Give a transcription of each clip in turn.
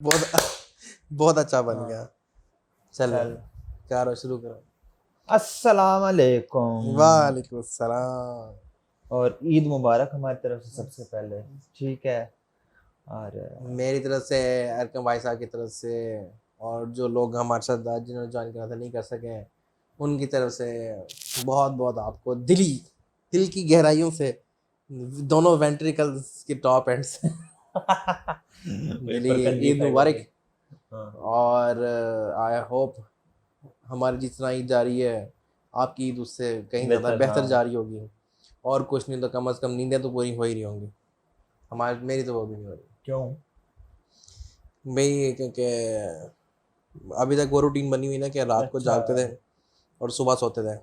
बहुत बहुत अच्छा बन हाँ। गया। चल चल। करो, शुरू करो। अस्सलाम वालेकुम वालेकुम सलाम। और ईद मुबारक हमारी तरफ से सबसे पहले। ठीक है। और मेरी तरफ से, अरकम भाई साहब की तरफ से, और जो लोग हमारे साथ आज जिन्होंने ज्वाइन करा था नहीं कर सके, उनकी तरफ से बहुत बहुत आपको दिल की गहराइयों से, दोनों वेंट्रिकल्स के टॉप एंड से दिली पेपर कंजी ईद खाएगा भाई। मुबारक। हाँ। और आई होप हमारी जितना ईद जा रही है, आपकी ईद उससे कहीं ज़्यादा बेहतर, बेहतर हाँ। जा रही होगी। और कुछ नहीं तो कम से कम नींदें तो पूरी हो ही रही होंगी। हमारी मेरी तो वो भी नहीं हो रही क्यों? भाई, क्योंकि अभी तक वो रूटीन बनी हुई ना कि रात को अच्छा। जागते थे और सुबह सोते थे।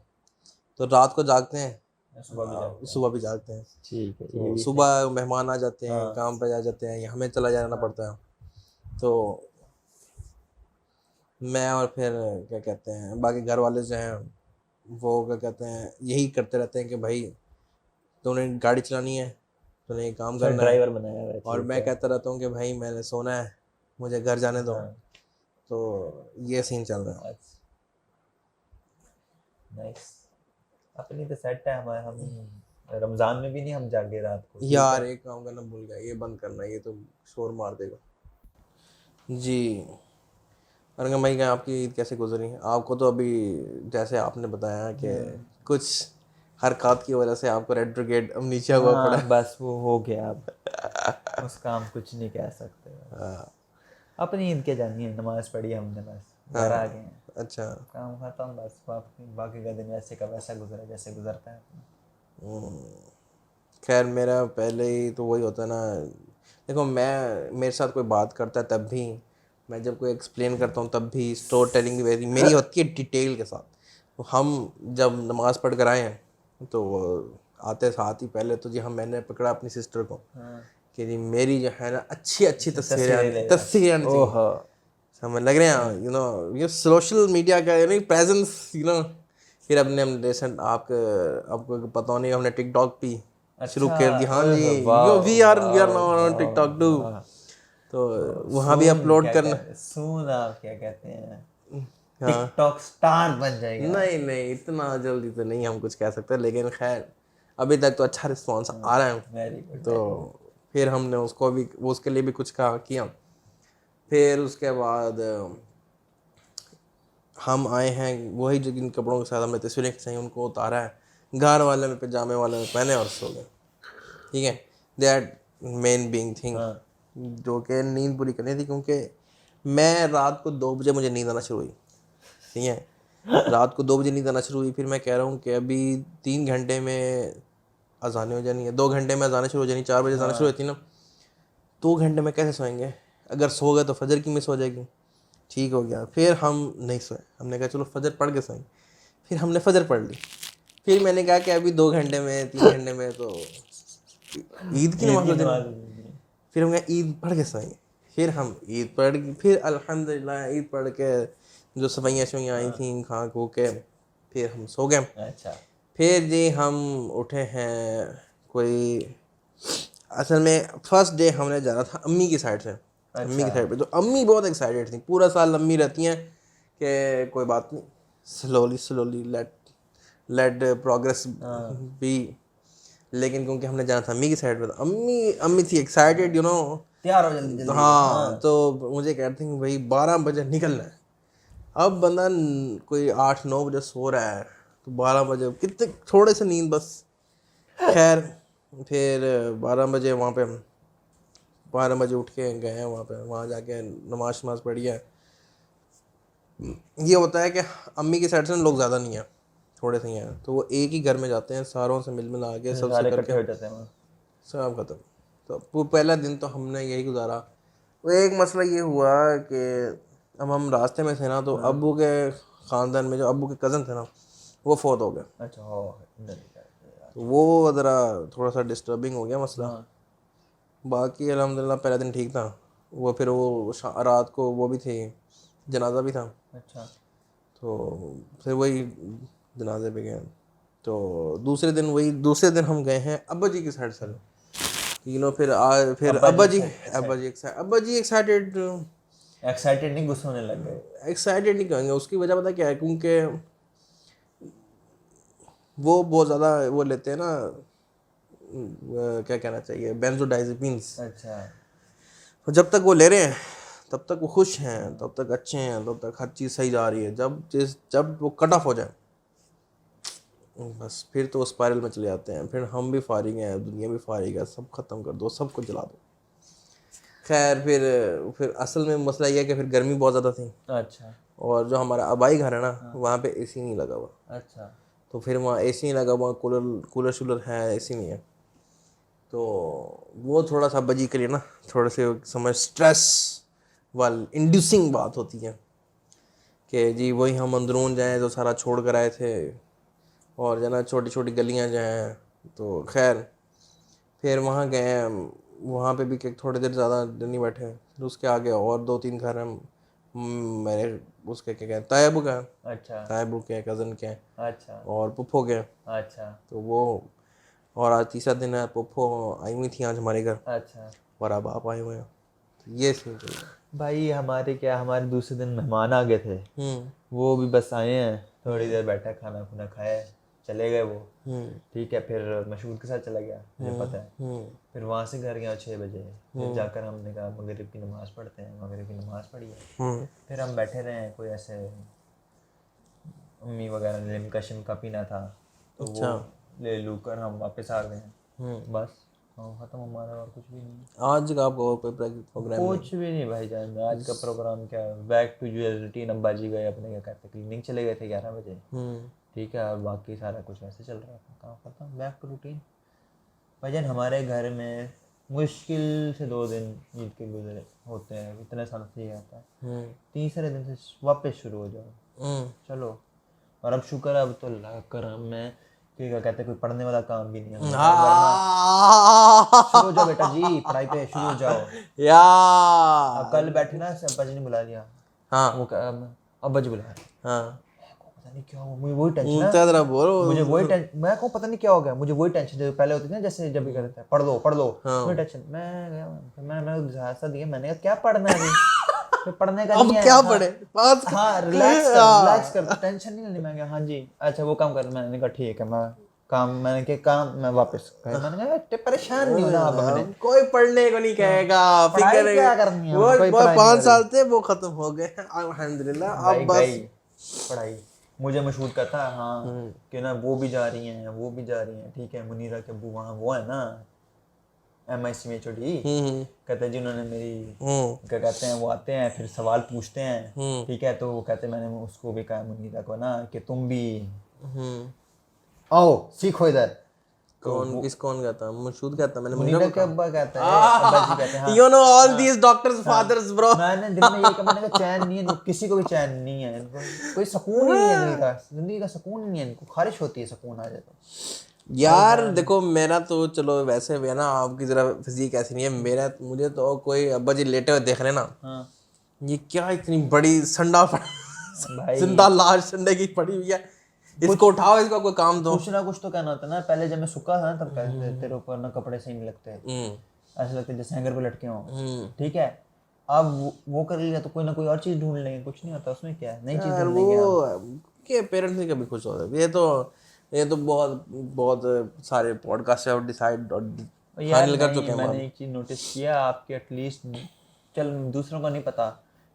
तो रात को जागते हैं, सुबह भी जागते हैं। सुबह भी जागते हैं। ठीक है, ये तो भी सही। सुबह मेहमान आ जाते हैं, हाँ। काम पे आ जाते हैं, या हमें चला जाना हाँ। पड़ता है। तो मैं और फिर क्या कहते हैं बाकी घर वाले जो हैं, वो क्या कहते हैं यही करते रहते हैं कि भाई तूने गाड़ी चलानी है, तूने ये काम अच्छा, करना है। ड्राइवर बनाया हुआ है, और ठीक मैं है। कहता रहता हूँ कि भाई मैंने सोना है, मुझे घर जाने दो। हाँ। तो ये सीन चल रहा है। अच्छा, नाइस। अपनी तो सेट है हमारे। हम रमजान में भी नहीं हम जागे रात को, ठीक यार है। एक काम करना भूल गया, ये बंद करना, ये तो शोर मार देगा जी। अरंगम भाई क्या आपकी ईद कैसे गुजरी? आपको तो अभी जैसे आपने बताया कि कुछ हरकत की वजह से आपको रेड ब्रिगेड अब नीचे हुआ पड़ा हाँ, बस वो हो गया अब। उसका हम कुछ नहीं कह सकते बस। हाँ अपनी ईद के जानी है, नमाज पढ़ी हमने, बस घर आ गए हाँ, हैं। अच्छा। काम खत्म, बस बाकी बाकी का दिन वैसे का वैसा गुजरा जैसे गुजरता है अपना। खैर मेरा पहले ही तो वही होता है ना। देखो मैं, मेरे साथ कोई बात करता है तब भी, मैं जब कोई एक्सप्लेन करता हूँ तब भी स्टोरी टेलिंग मेरी मेरी होती है डिटेल के साथ। तो हम जब नमाज़ पढ़ कर आए हैं तो आते साथ ही पहले तो जी हम मैंने पकड़ा अपनी सिस्टर को हाँ। कि जी मेरी जो है ना अच्छी अच्छी तस्वीरें लेगा। तस्वीरें आनी चाहिए। ओहो। समझ लग रहे हाँ। हैं ये सोशल मीडिया का प्रेजेंस। फिर अपने हम रिसेंट आपको पता नहीं हमने टिकटॉक भी शुरू अच्छा। कर दी। हाँ जी, यो वाह वी आर वाह नाउ ऑन वाह टिकटॉक टू। वाह। तो वहाँ भी सून अपलोड क्या करना। कहते हैं, सून आप क्या कहते हैं, हाँ, टिकटॉक स्टार बन जाएगा। नहीं नहीं इतना जल्दी तो नहीं हम कुछ कह सकते, लेकिन खैर अभी तक तो अच्छा रिस्पॉन्स आ रहा है। वेरी गुड, तो वेरी गुड। फिर हमने उसको भी उसके लिए भी कुछ कहा किया। फिर उसके बाद हम आए हैं, वही जो जिन कपड़ों के साथ हमने तस्वीरें खिंचाई उनको उतारा है, घर वाले में पजामे वाले में पहने और सो गए। ठीक है, दैट मेन बिंग थिंग, हाँ। जो कि नींद पूरी करनी थी, क्योंकि मैं रात को 2 बजे मुझे नींद आना शुरू हुई। ठीक है, रात को 2 बजे नींद आना शुरू हुई। फिर मैं कह रहा हूँ कि अभी 3 घंटे में अजानें हो जानी है, 2 घंटे में अजानें शुरू हो जानी, 4 बजे अजानें शुरू हाँ। होती ना। 2 घंटे में कैसे सोएंगे? अगर सो गए तो फजर की मिस हो जाएगी। ठीक हो गया, फिर हम नहीं सोए, हमने कहा चलो फजर पढ़ के सोएंगे। फिर हमने फजर पढ़ ली। फिर मैंने कहा कि अभी 2 घंटे में 3 घंटे में तो ईद की ईद नमाज की हो जानी। नमाज होगी। फिर हम कहा ईद पढ़ के सोएंगे। फिर हम ईद पढ़, फिर अल्हम्दुलिल्लाह ईद पढ़ के जो सफाइयाँ शवैयाँ आई थी खा खो के फिर हम सो गए। अच्छा। फिर जी हम उठे हैं कोई, असल में फर्स्ट डे हमने जाना था अम्मी की साइड से। अम्मी अच्छा। की साइड पे तो अम्मी बहुत एक्साइटेड थी, पूरा साल अम्मी रहती हैं कि कोई बात नहीं, slowly slowly late late progress हाँ, भी। लेकिन क्योंकि हमने जाना था अम्मी की साइड पे, तो अम्मी अम्मी थी एक्साइटेड तैयार हो जल्दी जल्दी। हाँ। हाँ, तो मुझे कहते हैं कि भाई 12 बजे निकलना है। अब बंदा कोई 8-9 बजे सो रहा है, तो 12 बजे कितने थोड़े से नींद बस। खैर फिर 12 बजे वहाँ पे 12 बजे उठ के गए हैं वहाँ पे, वहाँ जाके नमाज शमाज पढ़ी है। ये होता है कि अम्मी की साइड से लोग ज़्यादा नहीं हैं, थोड़े से ही हैं, तो वो एक ही घर में जाते हैं, सारों से मिल मिला के अच्छा, सबसे सारे करके इकट्ठे हो जाते हैं वहाँ। सब खत्म। तो वो पहला दिन तो हमने यही गुजारा। वो एक मसला ये हुआ कि अब हम रास्ते में थे ना, तो हाँ। अब्बू के ख़ानदान में जो अब्बू के कज़न थे ना, वो फोत हो गए। अच्छा, हो यार। तो वो ज़रा थोड़ा सा डिस्टर्बिंग हो गया मसला। हाँ। बाकी अल्हम्दुलिल्लाह पहला दिन ठीक था। वो फिर वो रात को वो भी थी, जनाजा भी था। अच्छा। तो फिर वही जनाजे पे गए। तो दूसरे दिन हम गए हैं अब्बा जी की साइड से। फिर फिर अब्बा जी अब्बा जी एक्साइटेड। अब्बा जी एक्साइटेड एक्साइटेड नहीं, गुस्सा होने लग गए। एक्साइटेड नहीं कहेंगे, उसकी वजह पता क्या है, क्योंकि वो बहुत ज़्यादा वो लेते हैं ना, क्या कहना चाहिए, बेंजोडाइजेपिन्स। अच्छा। तो जब तक वो ले रहे हैं तब तक वो खुश हैं, तब तक अच्छे हैं, तब तक हर चीज़ सही जा रही है। जब वो कट ऑफ हो जाए बस फिर तो वो स्पाइरल में चले जाते हैं। फिर हम भी फारिग हैं, दुनिया भी फारिग है, सब ख़त्म कर दो, सबको जला दो। खैर फिर असल में मसला ये है कि फिर गर्मी बहुत ज़्यादा थी, अच्छा। और जो हमारा आबाई घर है ना वहाँ पे एसी नहीं लगा हुआ। अच्छा। तो फिर वहाँ एसी नहीं लगा हुआ, कूलर शूलर है, एसी नहीं है। तो वो थोड़ा सा बजी के लिए ना थोड़े से समझ स्ट्रेस वाल इंड्यूसिंग बात होती है कि जी वही हम अंदरून जाएं जो सारा छोड़ कर आए थे, और जना छोटी छोटी गलियां जाएं। तो खैर फिर वहाँ गए हम, वहाँ पे भी थोड़ी देर ज़्यादा नहीं बैठे, फिर उसके आगे और 2-3 घर हम मेरे उसके क्या कहते तायब का, अच्छा। तायब के कज़न के, अच्छा। और पुप्पो के। अच्छा। तो वो, और आज तीसरा दिन है, पुप्पो आई हुई थी आज हमारे घर, अच्छा। और अब आप आए हुए हैं। तो ये सीन चल रहा भाई हमारे दूसरे दिन मेहमान आ गए थे, है। वो भी बस आए हैं, थोड़ी देर बैठा, खाना खुना खाया, चले गए वो। ठीक है, फिर मशहूर के साथ चला गया, मुझे पता है। फिर वहाँ से घर गया 6 बजे, फिर जाकर हमने कहा मगरिब की नमाज़ पढ़ते हैं, मगरिब की नमाज़ पढ़ी है। फिर हम बैठे रहे हैं, कोई ऐसे अम्मी वगैरह ने लिमका शिमका पीना था तो वो ले लू कर हम वापस आ गए हैं। बस ख़त्म हमारा, और कुछ भी नहीं। आज का आपका और कोई प्रोग्राम नहीं? कुछ भी नहीं भाई जान, आज का प्रोग्राम क्या, बैक टू यूजुअल रूटीन। अब्बा जी गए अपने, क्या कहते हैं, क्लिनिक चले गए थे 11 बजे। ठीक है, और बाकी सारा कुछ ऐसे चल रहा था, काम खत्म, बैक टू रूटीन। भाईजान हमारे घर में मुश्किल से 2 दिन ईद के गुजरे होते हैं, इतने साल से ये आता है। तीसरे दिन से वापस शुरू हो जाओ, चलो। और अब शुक्र है, अब तो अल्लाह का करम है कि क्या कहते हैं, कोई पढ़ने वाला काम भी नहीं है, वरना शुरू हो जाओ बेटा जी, पढ़ाई पे शुरू हो जाओ। अब कल बैठे ना, अब्बा जी ने बुला लिया। हाँ वो अब्बा जी बुला रहे, हाँ पता नहीं क्या हुआ, मुझे वही टेंशन है, तेरा बोलो। मुझे वही टेंशन, मैं कहूँ पता नहीं क्या हो गया, मुझे वही टेंशन जो पहले होती थी ना, जैसे जब भी कहते हैं पढ़ लो वही टेंशन। मैं गया, मैंने ऐसा दिया, मैंने कहा क्या पढ़ना है अभी, फिर पढ़ने का अब नहीं है। क्या हाँ, पढ़े पास हाँ रिलैक्स कर, टेंशन नहीं लेनी। मैं गया हाँ जी, अच्छा वो काम कर, मैंने कहा ठीक है, मैं काम, मैंने कहा काम, मैं वापस गया, मैंने कहा परेशान नहीं होना अब हमने, कोई पढ़ने को नहीं कहेगा, पढ़ाई फिक्र क्या करनी है, वो कोई पढ़ाई 5 नहीं साल थे वो खत्म हो गए अल्हम्दुलिल्लाह। भाई अब बस गई पढ़ाई। मुझे मशहूर कहता है हाँ कि ना वो भी जा रही हैं, वो भी जा रही हैं, ठीक है, मुनीरा के अब्बू वहाँ वो है ना MIC में छोटी, कहते हैं जी उन्होंने मेरी क्या कहते हैं, वो आते हैं फिर सवाल पूछते हैं, ठीक है, तो वो कहते हैं, मैंने उसको भी कहा मुनीरा को ना कि तुम भी आओ सीखो इधर। कौन कहता, मशहूद कहता, मैंने मुनीरा के अब्बा कहते हैं, अब्बा जी कहते हैं हाँ, you know all these doctors fathers bro. मैंने दिल में ये कहा, मैंने कहा चैन नहीं है इनको, किसी को भी चैन नहीं है इनको, कोई सुकून ही नहीं है जिंदगी का सुकून ही नहीं है इनको, खारिश होती है सुकून आ जाए तो। यार देखो मेरा तो चलो वैसे भी है ना, आपकी जरा फिजिक ऐसी नहीं है, मेरा मुझे तो कोई अब्बा जी लेटे हुए देख रहे ना, ये क्या इतनी बड़ी संडा भाई जिंदा लाश संडे की पड़ी हुई है, इसको उठाओ, इसका कोई काम दो। कुछ ना कुछ तो कहना होता है ना। पहले जब मैं सूखा था ना तब कहते थे तेरे ऊपर ना कपड़े सही नहीं लगते, ऐसे लगते जैसे हैंगर पे लटके हों, ठीक है। अब वो कर लिया तो कोई ना कोई और चीज ढूंढ लेंगे, कुछ नहीं होता उसमें, क्या है, नई चीज ढूंढ लेंगे हम। के पेरेंट्स नहीं कभी खुश होते, ये तो बहुत बहुत सारे पॉडकास्ट है डिसाइड और यार फाइनल कर चुके हैं मैंने एक चीज नोटिस किया, आपके एटलीस्ट, चल दूसरों का नहीं पता,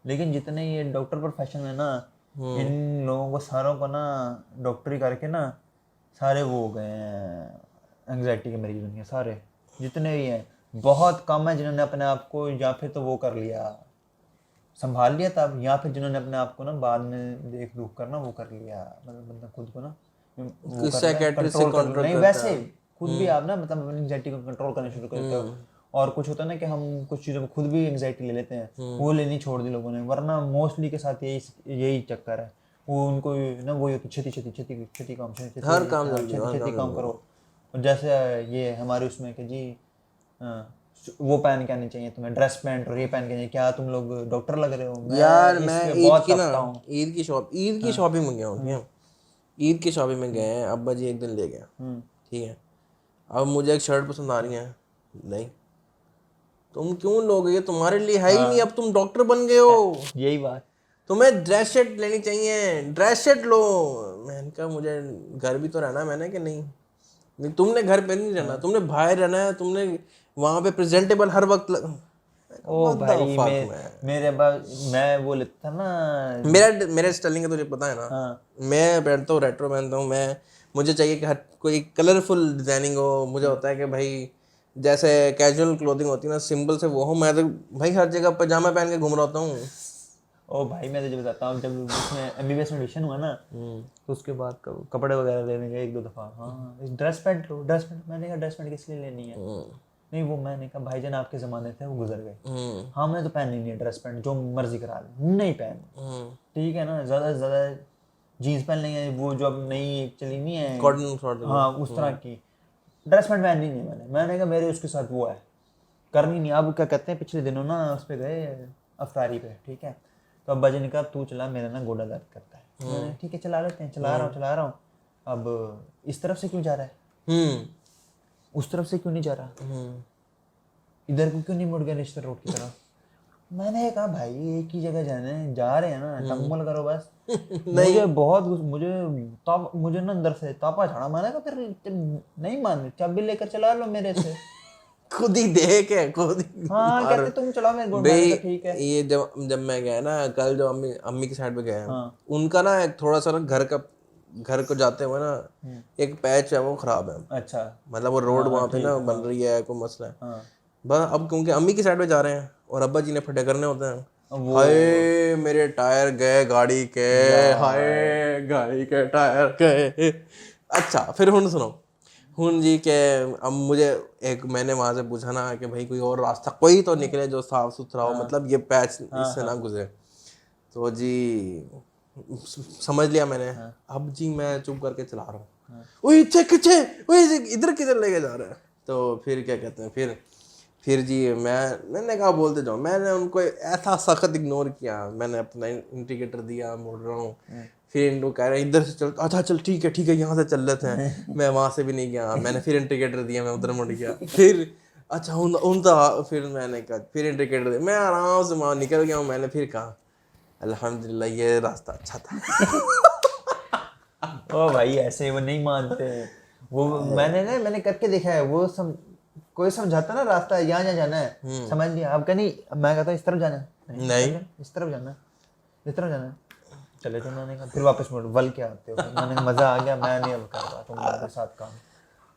लेकिन जितने ये डॉक्टर प्रोफेशन है ना, इन लोगों को सारों को ना डॉक्टरी करके ना सारे वो हो गए हैं एंग्जाइटी के मरीज बन गए सारे, जितने भी हैं। बहुत कम है जिन्होंने अपने आप को या फिर तो वो कर लिया, संभाल लिया तब, या फिर जिन्होंने अपने आप को ना बाद में देख दुख करना वो कर लिया, मतलब बंदा खुद को ना वो कर ले, कंट्रोल कर, नहीं वैसे खुद भी आप ना मतलब अपनी एंग्जाइटी को कंट्रोल करना शुरू करते हो। और कुछ होता है ना कि हम कुछ चीज़ों को खुद भी एंग्जाइटी ले लेते हैं, वो लेनी छोड़ दी लोगों ने, वरना मोस्टली के साथ यही चक्कर है। वो उनको ना वो छेती काम, छेती काम करो। और जैसे ये हमारे उसमें कि जी वो पहन के आनी चाहिए तुम्हें, ड्रेस पैंट और ये पहन के, क्या तुम लोग डॉक्टर लग रहे हो। यार मैं बहुत तपता हूँ। ईद की शॉपिंग में गया हूँ, ठीक है, ईद की शॉपिंग में गए हैं, अब्बा जी एक दिन ले गया, ठीक है। अब मुझे एक शर्ट पसंद आ रही है, नहीं तुम क्यों लोगे, ये तुम्हारे लिए है ही नहीं, अब तुम डॉक्टर बन गए हो, यही बात। तुम्हें ड्रेस शर्ट लेनी चाहिए, ड्रेस शर्ट लो। मैंने कहा मुझे घर भी तो रहना है, मैंने कि नहीं तुमने घर पे नहीं रहना, तुमने बाहर रहना है, तुमने वहां पे प्रेजेंटेबल हर वक्त ओ भाई मेरे पास मैं वो लेता था ना, मेरा स्टाइलिंग है तुझे पता है ना। हाँ मैं पहनता हूँ रेट्रो पहनता हूँ मैं, मुझे चाहिए कि हर कोई कलरफुल डिजाइनिंग हो। मुझे होता है कि भाई जैसे कैजुअल क्लोथिंग होती है ना, सिंपल से वो हो। मैं तो भाई हर जगह पजामा पहन के घूम रहा होता हूँ। ओ भाई मैं तुझे बताता हूँ, जब उसमें एमबीबीएस में एडमिशन हुआ ना, तो उसके बाद कपड़े वगैरह लेने गए 1-2 दफ़ा। हाँ ड्रेस पैंट लो, ड्रेस पैंट। मैंने कहा ड्रेस पैंट किस लिए लेनी है? नहीं वो, मैंने कहा भाईजान आपके ज़माने थे वो गुजर गए। हाँ मैंने तो पहननी नहीं है ड्रेस पैंट, जो मर्जी करा ले, नहीं पहन, ठीक है ना। ज़्यादा से ज़्यादा जीन्स पहन लेंगे, वो जो अब नई चली नहीं है, कॉटन हाँ उस तरह की। ड्रेस पैंट पहननी नहीं मैंने कहा मेरे उसके साथ वो है, करनी नहीं। अब क्या कहते हैं, पिछले दिनों ना उस पर गए अफ्तारी पे, ठीक है, तो अब्बा जी ने कहा तू चला, मेरा ना गोला दर्द करता है। मैंने ठीक है चला लेते हैं, चला रहा हूँ। अब इस तरफ से क्यों जा रहा है, उस तरफ से क्यों नहीं जा रहा, इधर को क्यों नहीं मुड़ गया निश्चित रोड की तरफ? मैंने कहा भाई एक ही जगह जाना है, जा रहे हैं ना, टम्बल करो बस। मुझे बहुत मुझे ना अंदर से तापा चढ़ा। मैंने कहा फिर नहीं मान, चाबी लेकर चला लो मेरे से। खुद ही देख है खुद ही हाँ मार। कहते तुम चलाओ मेरे गोल। भाई मैंने कहा ठीक है। ये जब मैं गया ना कल, जो अम्मी की साइड पे गया, हाँ उनका ना एक थोड़ा सा ना घर को जाते हुए ना एक पैच है वो खराब है। अच्छा मतलब वो रोड वहाँ पे ना बन रही है, कोई मसला है। हाँ बस अब क्योंकि अम्मी की साइड पे जा रहे हैं और अब्बा जी ने फटे करने होते हैं, वो हाय मेरे टायर गए गाड़ी के, हाय गाड़ी के टायर गए। अच्छा फिर हुन सुनो, हुन जी के अब मुझे एक, मैंने वहां से पूछा ना कि भाई कोई और रास्ता कोई तो निकले जो साफ सुथरा हो, मतलब ये पैच इससे ना गुजरे। तो जी समझ लिया मैंने। अब जी मैं चुप करके चला रहा हूँ, ओए इधर किधर लेके जा रहा है। तो फिर क्या कहते हैं, फिर जी मैंने कहा बोलते जाओ। मैंने उनको ऐसा सख्त इग्नोर किया, मैंने अपना इंडिकेटर दिया, मुड़ रहा हूँ। फिर इनको कह रहे हैं इधर से चल, अच्छा चल ठीक है यहाँ से चल लेते हैं। मैं वहाँ से भी नहीं गया, मैंने फिर इंडिकेटर दिया, मैं उधर मुड़ गया। फिर अच्छा फिर मैंने कहा फिर इंडिकेटर दिया, मैं आराम से वहाँ निकल गया हूँ। मैंने फिर कहा अल्हम्दुलिल्लाह ये रास्ता अच्छा था। ओ भाई ऐसे वो नहीं मानते हैं। वो मैंने करके देखा है। वो कोई समझाता ना रास्ता यहाँ यहाँ जाना है, समझ लिया। अब क्या नहीं, मैं कहता इस तरफ जाना है, नहीं इस तरफ जाना है, इस तरफ जाना है, चले तो। मैंने कहा फिर वापस मुड़, वल के आते हो। मैंने कहा मजा आ गया, मैं नहीं अब कर रहा तुम लोगों के साथ काम,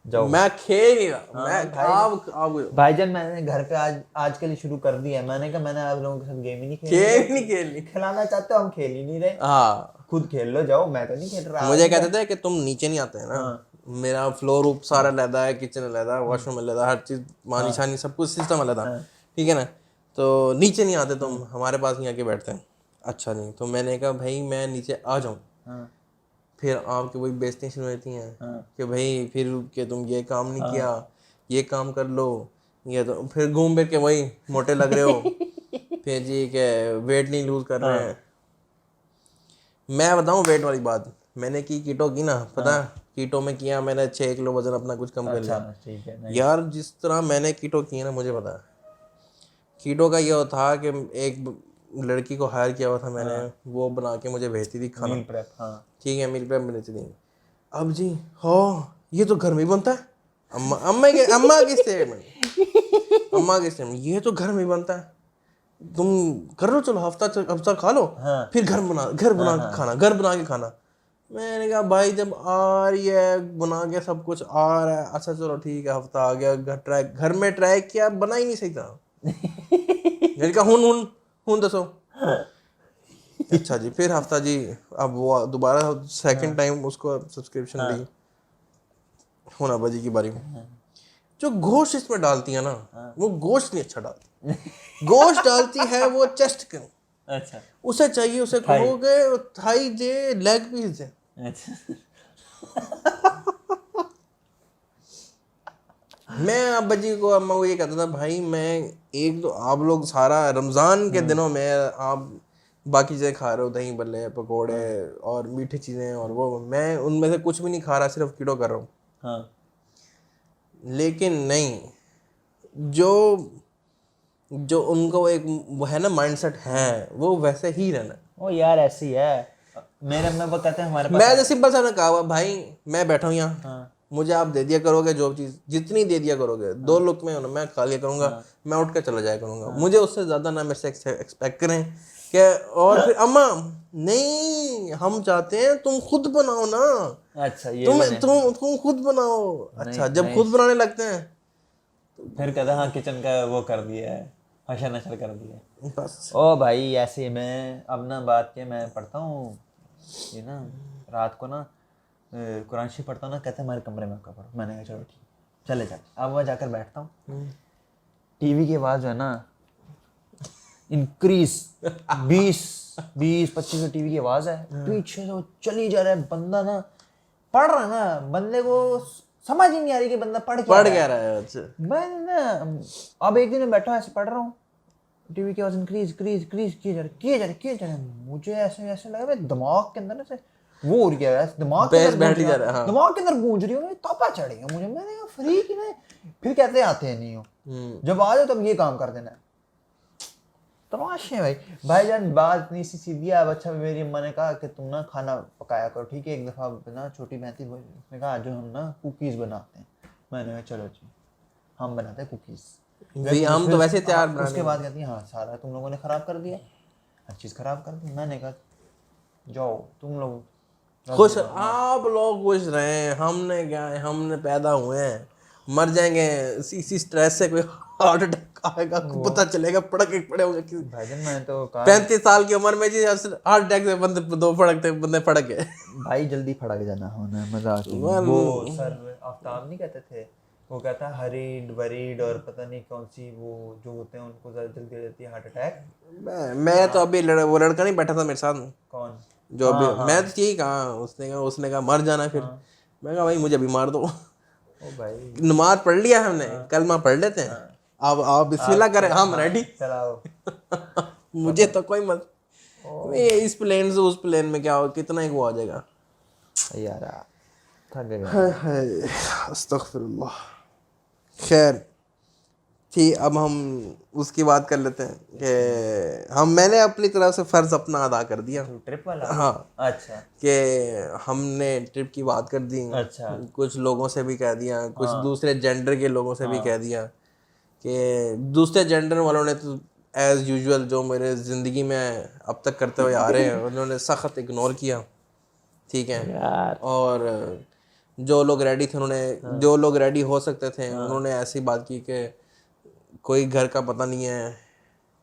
जाओ। मैं खेल नहीं रहा। मैं आप भाईजान मैंने घर पे आज के लिए शुरू कर दिया है। मैंने कहा मैंने आप लोगों के साथ गेम ही नहीं खेलनी। खिलाना चाहते हो, हम खेल ही नहीं रहे। हाँ खुद खेल लो, जाओ, मैं तो नहीं खेल रहा। मुझे कहते थे कि तुम नीचे नहीं आते हैं ना। मेरा फ्लोर ऊप सारा लहदा है, किचन लहदा है, वॉशरूम लहदा, हर चीज पानी शानी सब कुछ सिस्टम अलग, ठीक है ना। तो नीचे नहीं आते तुम, हमारे पास नहीं आके बैठते हैं। अच्छा नहीं, तो मैंने कहा भाई मैं नीचे आ जाऊँ। फिर आपकी वही बेइज्जती शुरू होती हैं कि भाई फिर कि तुम ये काम नहीं किया, ये काम कर लो, ये तो फिर घूम फिर के वही मोटे लग रहे हो। फिर जी के वेट नहीं लूज कर रहे हैं। मैं बताऊं वेट वाली बात, मैंने की कीटो की ना, पता है कीटो में किया मैंने 6 किलो वजन अपना कुछ कम कर लिया। ठीक है। यार जिस तरह मैंने कीटो किया ना, मुझे पता है कीटो का ये था कि एक लड़की को हायर किया हुआ था मैंने, वो बना के मुझे भेजती थी खाना, मील प्रेप, ठीक है मील प्रेप भेजती थी। अब जी हाँ ये तो घर में ही बनता है। अम्मा की स्टेटमेंट ये तो घर में ही बनता है, तुम कर लो, चलो हफ्ता खा लो, फिर घर बना के खाना। मैंने कहा भाई जब आ रही है बना के, सब कुछ आ रहा है, अच्छा चलो ठीक है, हफ्ता आ गया, घर में ट्राई किया, बना ही नहीं सही था। मैंने कहा हुन दसो। अच्छा जी फिर हफ्ता जी, अब वो दोबारा सेकंड टाइम उसको सब्सक्रिप्शन ली। होना बाजी की बारी में जो गोश्त इसमें डालती है ना, वो गोश्त नहीं अच्छा डालती। गोश्त डालती है वो चेस्ट के, अच्छा उसे चाहिए, उसे कहोगे थाई दे, लेग पीस दे। अच्छा मैं अब्बा जी को, अम्मा को ये कहता था भाई मैं एक तो आप लोग सारा रमज़ान के दिनों में आप बाकी चीज़ें खा रहे हो, दही बल्ले पकोड़े और मीठी चीज़ें, और वो मैं उनमें से कुछ भी नहीं खा रहा, सिर्फ कीटो कर रहा हूँ। लेकिन नहीं, जो जो उनको एक वो है ना माइंडसेट है, वो वैसे ही रहना। ओ यार ऐसी है, मेरे अम्मा पापा कहते हैं हमारे पास मैं तो सिंपल सा ना कहा हुआ, भाई मैं बैठा हूँ यहाँ, हाँ मुझे आप दे दिया करोगे जो चीज़ जितनी दे दिया करोगे, 2 लुक में मैं खा लिया करूँगा, मैं उठ कर चला जाया करूँगा, मुझे उससे ज़्यादा ना मेरे से एक्सपेक्ट करें क्या। और फिर अम्मा नहीं, हम चाहते हैं तुम खुद बनाओ ना, अच्छा ये तुम बने तुम खुद बनाओ। अच्छा, जब नहीं खुद बनाने लगते हैं फिर कहते हैं हाँ किचन का वो कर दिया है, हशर नशर कर दिया है। बस। ओ भाई ऐसे ही मैं अब ना बात के मैं पढ़ता हूँ ये ना, रात को ना कुरान शरीफ पढ़ता हूँ ना, कहते हैं हमारे कमरे में आपका पढ़ो। मैंने कहा चलो ठीक चले जाते, अब मैं जाकर बैठता हूँ, टीवी की आवाज़ जो है ना इंक्रीज 20-25 टीवी की आवाज़ है, पीछे से वो चली जा रहा है, बंदा ना पढ़ रहा है ना, बंदे को समझ ही नहीं आ रही कि बंदा पढ़ क्या रहा है। अच्छा, मैं ना अब एक दिन मैं बैठा ऐसे पढ़ रहा हूँ, टीवी की आवाज इंक्रीज क्रीज क्रीज किए जा रहे, मुझे ऐसे ऐसे लगा मेरे दिमाग के अंदर ऐसे वो उड़ गया, ऐसे दिमाग के अंदर बैठ ही जा रहा है। हाँ। दिमाग के अंदर गूंज रही हूँ, तपा चढ़ गया मुझे। मैंने कहा फ्री की नहीं, फिर कहते आते हैं नहीं हो, जब आ जाओ तब ये काम कर देना। तमाशे भाई भाईजान, बात इतनी सी सीधी है। अब अच्छा मेरी अम्मा ने कहा कि तुम ना खाना पकाया करो, ठीक है। एक दफ़ा ना छोटी बहन थी, उसने कहा जो हम ना कुकीज़ बनाते हैं। मैंने कहा चलो जी हम बनाते हैं कुकीज़। हम तो वैसे तैयार बनाने उसके बाद कहती है हाँ सारा तुम लोगों ने ख़राब कर दिया, हर चीज़ ख़राब कर दी। मैंने कहा जाओ तुम लोग खुश, आप लोग खुश रहे, हमने क्या है, हमने पैदा हुए हैं, मर जाएंगे इसी स्ट्रेस से। कोई हार्ट अटैक आएगा पता चलेगा, पड़क एक पड़े होंगे किसी। भाईजान मैंने तो कहा 35 साल की उम्र में जी हार्ट अटैक से बंदे फड़क गए। भाई जल्दी फड़क जाना होना मजाक ही नहीं। वो सर आफ्ताब नहीं कहते थे, वो कहता है हरीड वरीड और पता नहीं कौन सी वो जो होते हैं उनको ज़्यादा जल्दी हो जाती है हार्ट अटैक। मैं तो अभी वो लड़का नहीं बैठा था मेरे साथ, कौन? जो अभी मैं तो ठीक कहा, उसने कहा मर जाना। फिर मैं कहा भाई मुझे भी मार दो। ओ भाई नमाज पढ़ लिया हमने, कलमा पढ़ लेते हैं, अब आप बिस्मिल्लाह करें, हम रेडी। चलाओ। मुझे तो कोई मत, ये इस प्लेन से उस प्लेन में क्या हो, कितना ही वो आ जाएगा। यार थक गया। अस्तगफिरुल्लाह। खैर ठीक, अब हम उसकी बात कर लेते हैं कि मैंने अपनी तरफ से फ़र्ज़ अपना अदा कर दिया। ट्रिप वाला? हाँ, अच्छा कि हमने ट्रिप की बात कर दी, अच्छा कुछ लोगों से भी कह दिया, कुछ दूसरे जेंडर के लोगों से भी कह दिया, कि दूसरे जेंडर वालों ने तो एज़ यूजुअल जो मेरे ज़िंदगी में अब तक करते हुए आ रहे हैं, उन्होंने सख्त इग्नोर किया, ठीक है। यार और जो लोग रेडी थे उन्होंने, जो लोग रेडी हो सकते थे उन्होंने ऐसी बात की कि कोई घर का पता नहीं है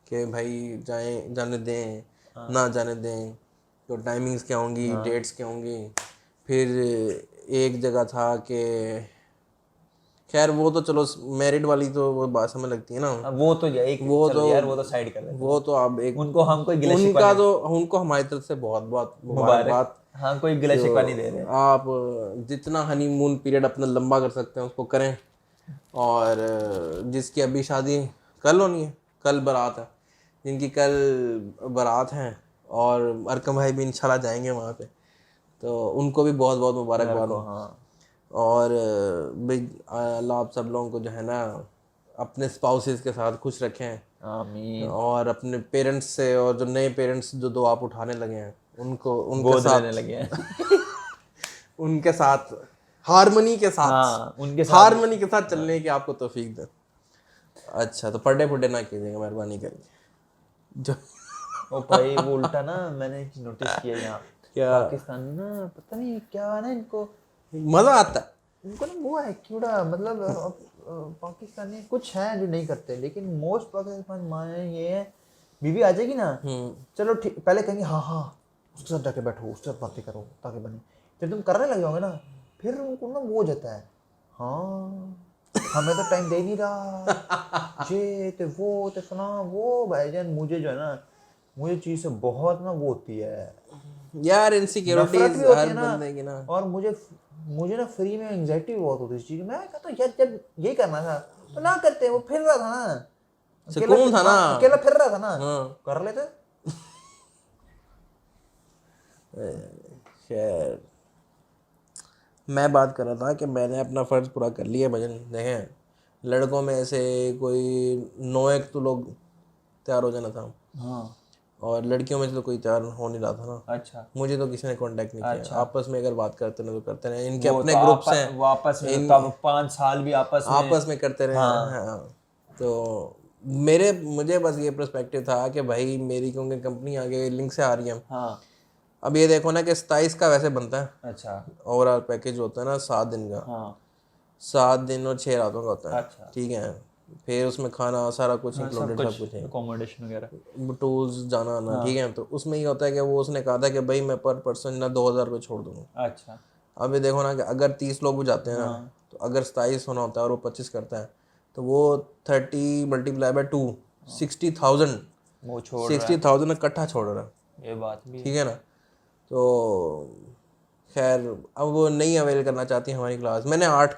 कि भाई जाने दें ना जाने दें, तो टाइमिंग्स क्या होंगी, डेट्स क्या होंगी। फिर एक जगह था कि खैर वो तो चलो मैरिड वाली तो वो बात समझ लगती है ना, अब वो तो एक वो चलो तो यार वो तो साइड कर देते वो तो अब एक उनको हम कोई गिले शिकवा उनका नहीं, तो उनको हमारी तरफ से बहुत बहुत मुबारक, मुबारकबाद। हाँ कोई गिले शिकवा नहीं दे रहे। आप जितना हनीमून पीरियड अपना लंबा कर सकते हैं उसको करें, और जिसकी अभी शादी कल होनी है, कल बारात है, जिनकी कल बारात है, और अरकम भाई भी इंशाल्लाह जाएंगे वहाँ पे, तो उनको भी बहुत बहुत मुबारकबाद। हाँ और भाई अल्लाह आप सब लोगों को जो है ना अपने स्पाउसेस के साथ खुश रखें, आमीन। और अपने पेरेंट्स से, और जो नए पेरेंट्स जो दो आप उठाने लगे हैं उनको उनके गोद साथ लेने लगे हैं। उनके साथ हारमोनी के साथ हाँ उनके साथ हारमोनी के साथ चलने की आपको तौफीक दे। अच्छा, तो पढ़े पुढ़े ना कीजिएगा मेहरबानी करके। जो ओ भाई वो उल्टा ना मैंने नोटिस किया यहाँ क्या पाकिस्तान में ना पता नहीं क्या है ना इनको मज़ा आता है। इनको ना वो है क्यूड़ा मतलब पाकिस्तानी कुछ हैं जो नहीं करते, लेकिन मोस्ट पाकिस्तान माने ये है बीवी आ जाएगी ना चलो ठीक, पहले कहेंगे हाँ हाँ उसके साथ जाके बैठो उसके साथ बातें करो ताकि बने, जब तुम करने लग जाओगे ना फिर उनको ना वो हो जाता है हाँ हमें तो टाइम दे नहीं रहा ये तो वो तो सुना वो। भाईजान मुझे जो है ना मुझे चीज़ से बहुत ना वो होती है यार, नफरत इनसिक्योरिटीज भी होती हर है ना, बंदे की ना। और मुझे ना फ्री में एंग्जाइटी भी बहुत होती है इस चीज़ की। मैं कहता हूँ यार जब यही करना था तो ना करते, वो फिर रहा था ना सुकून था ना। अकेला फिर रहा था ना हाँ। कर लेते। खैर मैं बात कर रहा था कि मैंने अपना फ़र्ज़ पूरा कर लिया भजन। देखें लड़कों में से कोई 9 एक तो लोग तैयार हो जाना था, हाँ और लड़कियों में से तो कोई तैयार हो नहीं रहा था ना। अच्छा मुझे तो किसी ने कांटेक्ट नहीं किया। अच्छा। आपस में अगर बात करते रहे तो करते रहे, इनके वो अपने तो ग्रुप्स हैं, वो आपस में तो अब 5 साल भी आपस में। आपस में करते रहे। हाँ हाँ, तो मुझे बस ये पर्सपेक्टिव था कि भाई मेरी क्योंकि कंपनी आगे लिंक से आ रही है। हाँ अब ये देखो ना कि 27 का वैसे बनता है, अच्छा ओवरऑल पैकेज होता है ना 7 दिन का, हाँ 7 दिन और 6 रातों का होता है, अच्छा ठीक है। फिर उसमें खाना सारा कुछ हाँ सब इंक्लूडेड, सब कुछ कुछ है, अकोमोडेशन वगैरह। टूल्स जाना आना, हाँ ठीक है। तो उसमें ये होता है कि वो उसने कहा था कि भाई मैं पर पर्सन ना 2,000 रुपये छोड़ दूंगा। अच्छा अब ये देखो ना कि अगर 30 लोग भी जाते हैं ना, हाँ तो अगर 27 होना होता है और वो 25 करता है, तो वो 30 मल्टीप्लाई बाई 2, 60,000, वो छोड़ रहा 60,000 इकट्ठा छोड़ रहा है, है, ये बात भी ठीक है। है ना। तो खैर अब वो नहीं अवेल करना चाहती हमारी क्लास। मैंने 8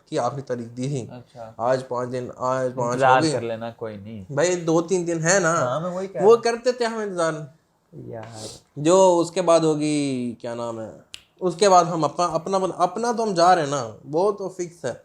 की आखिरी तारीख दी थी, अच्छा आज 5 दिन, आज 5 हो इंतजार गई कर लेना, कोई नहीं। भाई, 2-3 दिन है ना, हाँ मैं वही कह वो रहा करते थे हम इंतजार। हूँ यार। जो उसके बाद होगी, क्या नाम है, उसके बाद हम अपना अपना अपना तो हम जा रहे हैं ना, वो तो फिक्स है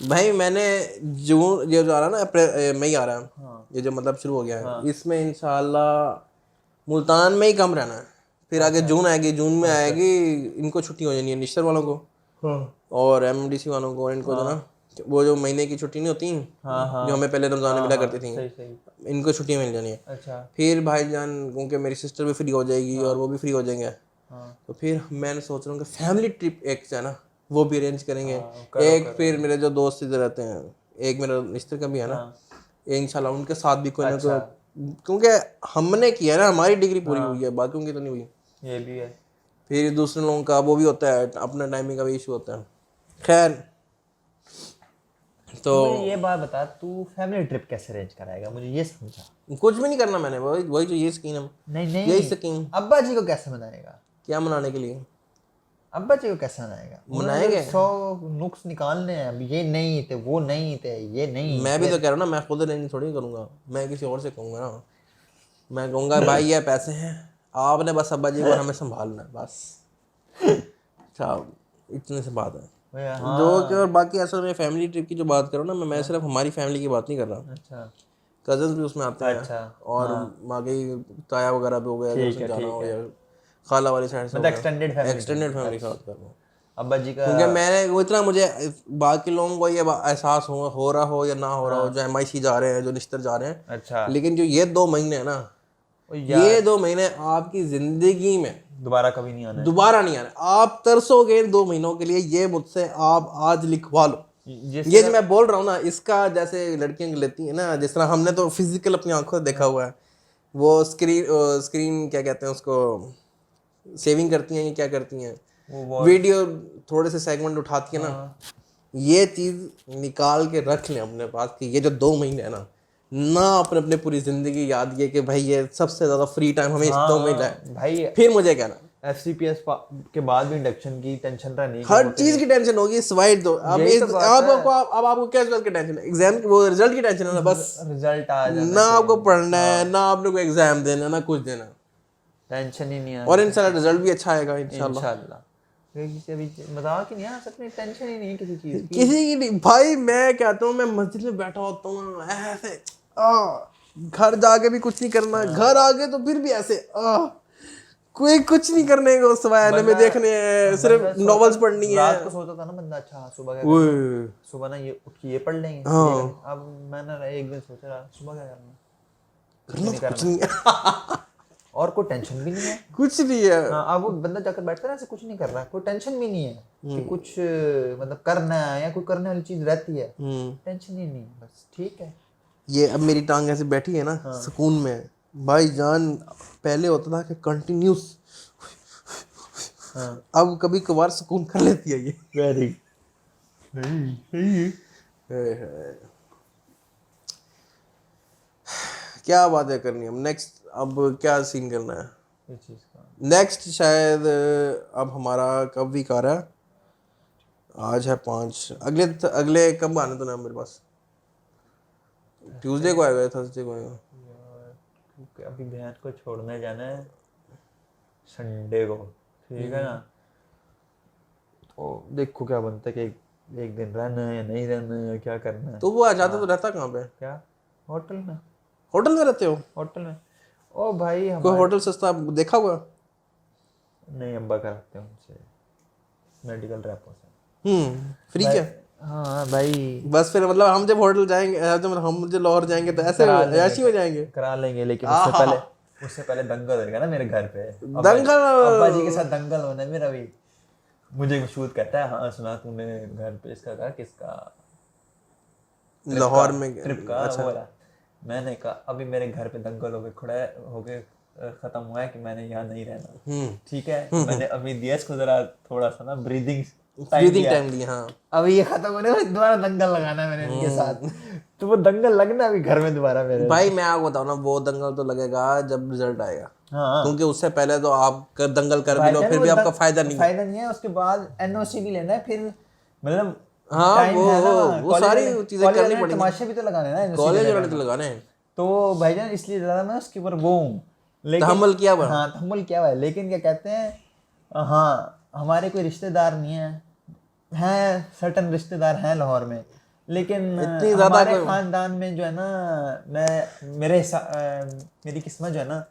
भाई। मैंने जून, ये जो आ रहा है ना, अप्रैल मई आ रहा है, हाँ ये जो मतलब शुरू हो गया है, हाँ इसमें इंशाल्लाह मुल्तान में ही कम रहना है। फिर आगे अच्छा जून आएगी, जून में अच्छा आएगी, इनको छुट्टी हो जानी है, निश्चर वालों को हाँ और एमडीसी वालों को, इनको जो ना, वो जो महीने की छुट्टी नहीं होती, हाँ हाँ जो हमें पहले रमज़ान में हाँ मिला हाँ करती थी, सही सही इनको छुट्टी मिल जानी है। अच्छा फिर भाईजान, क्योंकि मेरी सिस्टर भी फ्री हो जाएगी और वो भी फ्री हो जाएंगे, हाँ तो फिर मैंने सोच रहा हूँ कि फैमिली ट्रिप एक है ना, वो भी अरेंज करेंगे। हाँ करो एक करो फिर मेरे जो दोस्त इधर रहते हैं, एक मेरा रिश्ते का भी है ना, हाँ इंशाल्लाह उनके साथ भी कोई ना अच्छा कोई, क्योंकि हमने किया ना, हमारी डिग्री पूरी हुई हाँ है, बाकियों की तो नहीं हुई। ये भी है। फिर दूसरे लोगों का वो भी होता है, अपना टाइमिंग का भी इशू होता है। खैर, तो तो मुझे ये बात बता, तू फैमिली ट्रिप कैसे अरेंज कराएगा, मुझे ये समझा। कुछ भी नहीं करना मैंने, वही वही जो ये स्कीम है, नहीं यही नहीं, स्कीम। अब्बा जी को कैसे मनाएगा। क्या मनाने के लिए अब्बा जी को कैसे मनाएगा, उन्होंने तो मनाएंगे? 100 नुक्स निकालने हैं, अब ये नहीं थे, वो नहीं थे, ये नहीं मैं भी तो फिर। कह रहा हूँ ना, मैं खुद अरेंज थोड़ी करूँगा, मैं किसी और से कहूँगा ना। मैं कहूँगा भाई ये पैसे हैं, आपने बस अब्बा जी को और हमें संभालना है, बस। अच्छा, इतने से बात है। जो कि, और हाँ बाकी असल में फैमिली ट्रिप की जो बात करूँ ना, मैं सिर्फ हमारी फैमिली की बात नहीं कर रहा, अच्छा कजन्स भी उसमें आते हैं, अच्छा और हाँ आगे ताया वगैरह भी हो गया अगर उसने जाना ठीक हो, है, या खाला वाली साइड से हो मतलब एक्सटेंडेड गया, फैमिली एक्सटेंडेड ट्रिप। फैमिली की अच्छा, बात कर रहा हूँ। अब्बा जी का। क्योंकि मैंने वो इतना, मुझे बाकी लोगों को ये एहसास हो रहा हो या ना हो रहा हो, हाँ जो MIC जा रहे हैं, जो निश्तर जा रहे हैं, अच्छा लेकिन जो ये 2 महीने है ना, ओ ये यार, 2 महीने आपकी जिंदगी में दोबारा कभी नहीं आना है। दोबारा नहीं आना। आप तरसोगे इन 2 महीनों के लिए, ये मुझसे आप आज लिखवा लो। जिस ये जो तरह मैं बोल रहा हूँ ना, इसका जैसे लड़कियां लेती है ना, जिस तरह हमने तो फिजिकल अपनी आंखों से देखा हुआ है, वो स्क्रीन स्क्रीन क्या कहते हैं उसको, सेविंग करती हैं, ये क्या करती हैं, वो वॉल। वीडियो थोड़े से सेगमेंट उठाती है ना, हाँ ये चीज़ निकाल के रख लें अपने पास कि ये जो 2 महीने है ना, ना अपने अपने पूरी ज़िंदगी याद ये कि भाई ये सबसे ज़्यादा फ्री टाइम हमें इस हाँ 2 महीने है। हाँ भाई, फिर मुझे कहना, FCPS के बाद भी इंडक्शन की टेंशन रहनी कि हर वो चीज़ तेरे। की टेंशन होगी, सिवाय दो। अब यही तो इस बात अब है, आपको अब आपको क्या चीज़ की टेंशन है? एग्जाम की, वो रिजल्ट की टेंशन है ना, बस। रिजल्ट आ जाना ना आपको चाहिए। पढ़ना है, हाँ ना आपने कोई एग्जाम देना, ना कुछ देना, टेंशन ही नहीं और आनी इंशाल्लाह चाहिए। रिजल्ट भी अच्छा आएगा इंशाल्लाह। इंशाल्लाह, क्योंकि अभी मजाक ही नहीं, आ सकती, टेंशन ही नहीं है किसी चीज़ की। किसी की नहीं भाई, मैं कहता हूँ मैं मस्जिद में बैठा होता हूँ ना, ऐसे घर जाके भी कुछ नहीं करना, घर आके तो फिर भी ऐसे कोई कुछ नहीं करने को, सिवाय एनिमे बंदा देखने हैं, बंदा सिर्फ सोता, नॉवेल्स पढ़नी है। रात को सोता था ना बंदा, अच्छा सुबह क्या करना है, ओए, सुबह ना ये उठ के ये पढ़ लेंगे, ये हाँ, करेंगे। अब मैंने एक दिन सोचा रहा सुबह क्या करना है, कुछ करना नहीं तो कुछ करना है, नहीं है। और कोई टेंशन भी नहीं है। कुछ नहीं है। हाँ, अब वो बंदा जाकर बैठता है ना, ऐसे कुछ नहीं कर रहा, कोई टेंशन भी नहीं है कि कुछ मतलब करना है या कोई करने वाली चीज रहती है, टेंशन ही नहीं, बस ठीक है। ये अब मेरी टांग ऐसे बैठी है ना, सुकून में भाई जान। पहले होता था कि कंटिन्यूस, हाँ अब कभी कभार सुकून कर लेती है ये। वेरी हे हे। क्या बातें करनी है अब, नेक्स्ट अब क्या सीन करना है इस चीज का। नेक्स्ट, शायद अब हमारा कब वीक आ रहा है, आज है 5, अगले कब आने तो ना मेरे पास, ट्यूसडे को आएगा, थर्सडे को आएगा। यार क्योंकि अभी बहन को छोड़ने जाना है संडे को, ठीक है ना, तो देखो क्या बनता है कि एक दिन रहना है या नहीं रहना है या क्या करना है। तो वो आ जाता तो रहता कहाँ पे? क्या, होटल में। होटल में रहते हो? होटल में। ओ भाई हम कोई होटल सस्ता देखा हुआ? नहीं, अब्बा कराते हैं उनसे मेडिकल रैपो से। फ्री भाई, क्या? हाँ भाई बस फिर मतलब हम जब होटल जाएंगे, जब हम मुझे लाहौर जाएंगे तो ऐसे करा ऐसी हो लेंगे, जाएंगे। करा लेंगे, लेकिन आहा उससे पहले दंगल होएगा ना मेरे घर पे। दंगल। अब्बा जी के साथ दंगल होना है मेरा भी। मुझे मशहूद कहता है, हाँ सुना तूने घर पे इसका कहा, किसका? लाहौर में? ट्रिप का अच्छा। वो वाला। मैंने कहा अभी मेरे घर पे दंगल हो गए खत्म हुआ है कि मैंने यहाँ नहीं रहना, ठीक है। मैंने अभी दियस को जरा थोड़ा सा ना ब्रीदिंग टाइम ब्रीदिंग दिया। टाइम दिया, हाँ। अभी ये खत्म होने में दोबारा दंगल लगाना है मैंने इनके साथ। तो वो दंगल लगना अभी घर में दोबारा मेरे। भाई मैं आपको बताऊँ ना, वो दंगल तो लगेगा जब रिजल्ट आएगा, हाँ क्योंकि उससे पहले तो आप दंगल कर भी लो भाईजान, फिर वो भी आपका फायदा नहीं है। फायदा नहीं है। उसके बाद एनओसी भी लेना है, फिर मतलब हाँ टाइम है ना। वो सारी चीजें कॉलेज करनी वाले ने पड़ेंगी। तमाशे भी तो लगाने हैं ना एनओसी कॉलेज लेने वाले टाइम तो में। लगाने हैं। तो भाईजान इसलिए ज़्यादा मैं उसके ऊपर वो हूँ, लेकिन तहम्मुल किया हुआ। हाँ तहम्मुल किया हुआ है। लेकिन क्या कहते हैं, हाँ हमारे कोई रिश्तेदार नहीं है, हैं सर्टन रिश्तेदार हैं लाहौर में, लेकिन इतनी ज्यादा हमारे कोई। खानदान में जो है ना, मेरी किस्मत जो है ना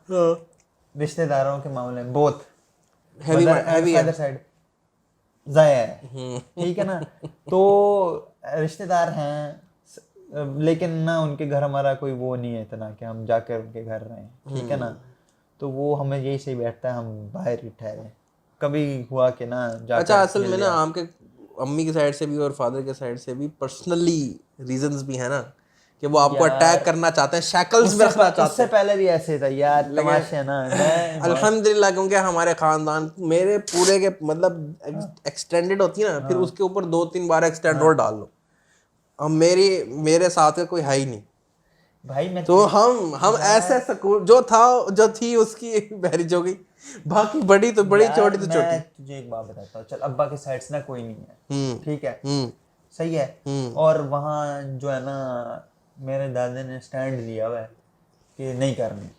रिश्तेदारों के मामले में बहुत हैवी मदर एंड हैवी है। फादर साइड ज़ाया है, ठीक है ना। तो रिश्तेदार हैं, लेकिन ना उनके घर हमारा कोई वो नहीं है इतना कि हम जाकर उनके घर रहें, ठीक है ना। तो वो हमें यही सही बैठता है, हम बाहर ही ठहरे। कभी हुआ कि ना अच्छा, जाकर असल मिल में ना लिया। आपके अम्मी की साइड से भी और फादर के साइड से भी पर्सनली रीजंस भी है ना, कि वो आपको अटैक यार करना चाहते हैं, शैकल्स में रखना चाहते उससे हैं। पहले भी ऐसे था यार, तमाशे है ना। मैं अल्हम्दुलिल्लाह, क्योंकि हमारे खानदान मेरे पूरे के मतलब एक्सटेंडेड होती है ना, फिर उसके ऊपर 2-3 बार एक्सटेंड और डाल लो। अब मेरे साथ का कोई है ही नहीं, भाई मैं तो हम ऐसे सकून जो थी उसकी मैरिज हो गई, बाकी बड़ी तो बड़ी, यार छोटी तो छोटी। मैं तुझे एक बात बताता हूँ। चल अब्बा के साइड से ना कोई नहीं है, ठीक है, हम्म सही है। और वहाँ जो है ना मेरे दादा ने स्टैंड लिया हुआ है कि नहीं करनी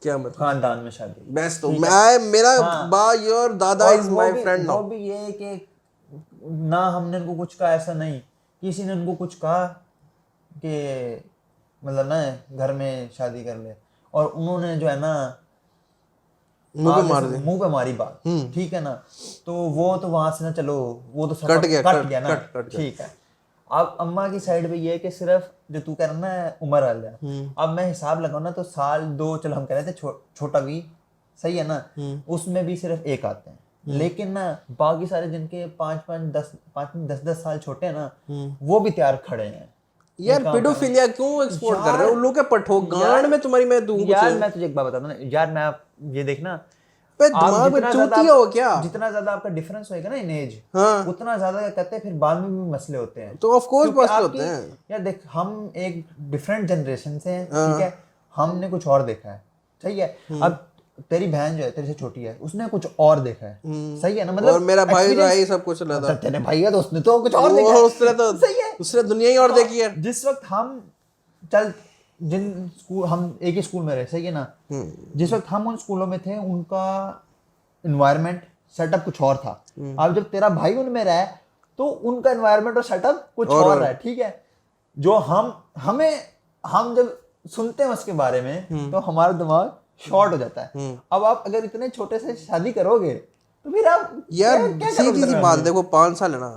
क्या मतलब? खानदान में शादी, बेस्ट तो ठीक है। मैं मेरा हाँ बा योर दादा और इज माय फ्रेंड वो नाउ। भी ये कि ना हमने उनको कुछ कहा, ऐसा नहीं किसी ने उनको कुछ कहा कि मतलब ना घर में शादी कर ले, और उन्होंने जो है ना मुंह पे आगे मार से दे। मुंह पे मारी बात, ठीक है ना। तो वो तो वहां से ना, चलो वो तो कट सफर गया, कट गया ना, कट गया। ठीक है। अब अम्मा की साइड पे ये है कि सिर्फ जो तू कह रहा ना उम्र वाला, अब मैं हिसाब लगाऊं ना तो साल दो, चलो हम कह रहे थे छोटा भी सही है ना, उसमें भी सिर्फ एक आते हैं। लेकिन ना बाकी सारे जिनके 5-5 10 साल छोटे हैं ना, वो भी तैयार खड़े हैं ये यार काम करने। पेडोफिलिया क्यों एक्सपोर्ट कर रहे हो? यार लोग के पठो गांड में तुम्हारी, मैं दूं कुछ? यार मैं तुझे एक बात बताता हूँ ना यार, मैं आप ये देखना, पे आप दिमाग में चूतिया हो क्या? जितना ज्यादा आपका डिफरेंस होएगा ना इन एज, हाँ उतना ज्यादा क्या कहते हैं फिर बाद में भी मसले होते हैं। तो ऑफ कोर्स क्योंकि मसले आपकी होते हैं। यार देख, हम एक डिफरेंट जनरेशन से हैं, ठीक है। हमने कुछ और देखा है, सही है। अब तेरी बहन जो है तेरे से छोटी है, उसने कुछ और देखा है, सही है ना। मतलब और मेरा भाई तो है experience- ही सब कुछ अच्छा, रहता। तेरे भाई है तो उसने तो कुछ और वो देखा है, उसने तो सही है। उसने दुनिया ही और देखी है। जिस वक्त हम चल जिन स्कूल हम एक ही स्कूल में रहे, सही है ना, जिस वक्त हम उन स्कूलों में थे उनका इन्वायरमेंट सेटअप कुछ और था। अब जब तेरा भाई उनमें रहा है तो उनका इन्वायरमेंट और सेटअप कुछ और रहा है, ठीक है। जो हम जब सुनते हैं उसके बारे में तो हमारा दिमाग शॉर्ट हो जाता है। अब आप अगर इतने छोटे से शादी करोगे तो फिर आप यार क्या सीधी करोगे सी बात देखो, 5 साल है ना,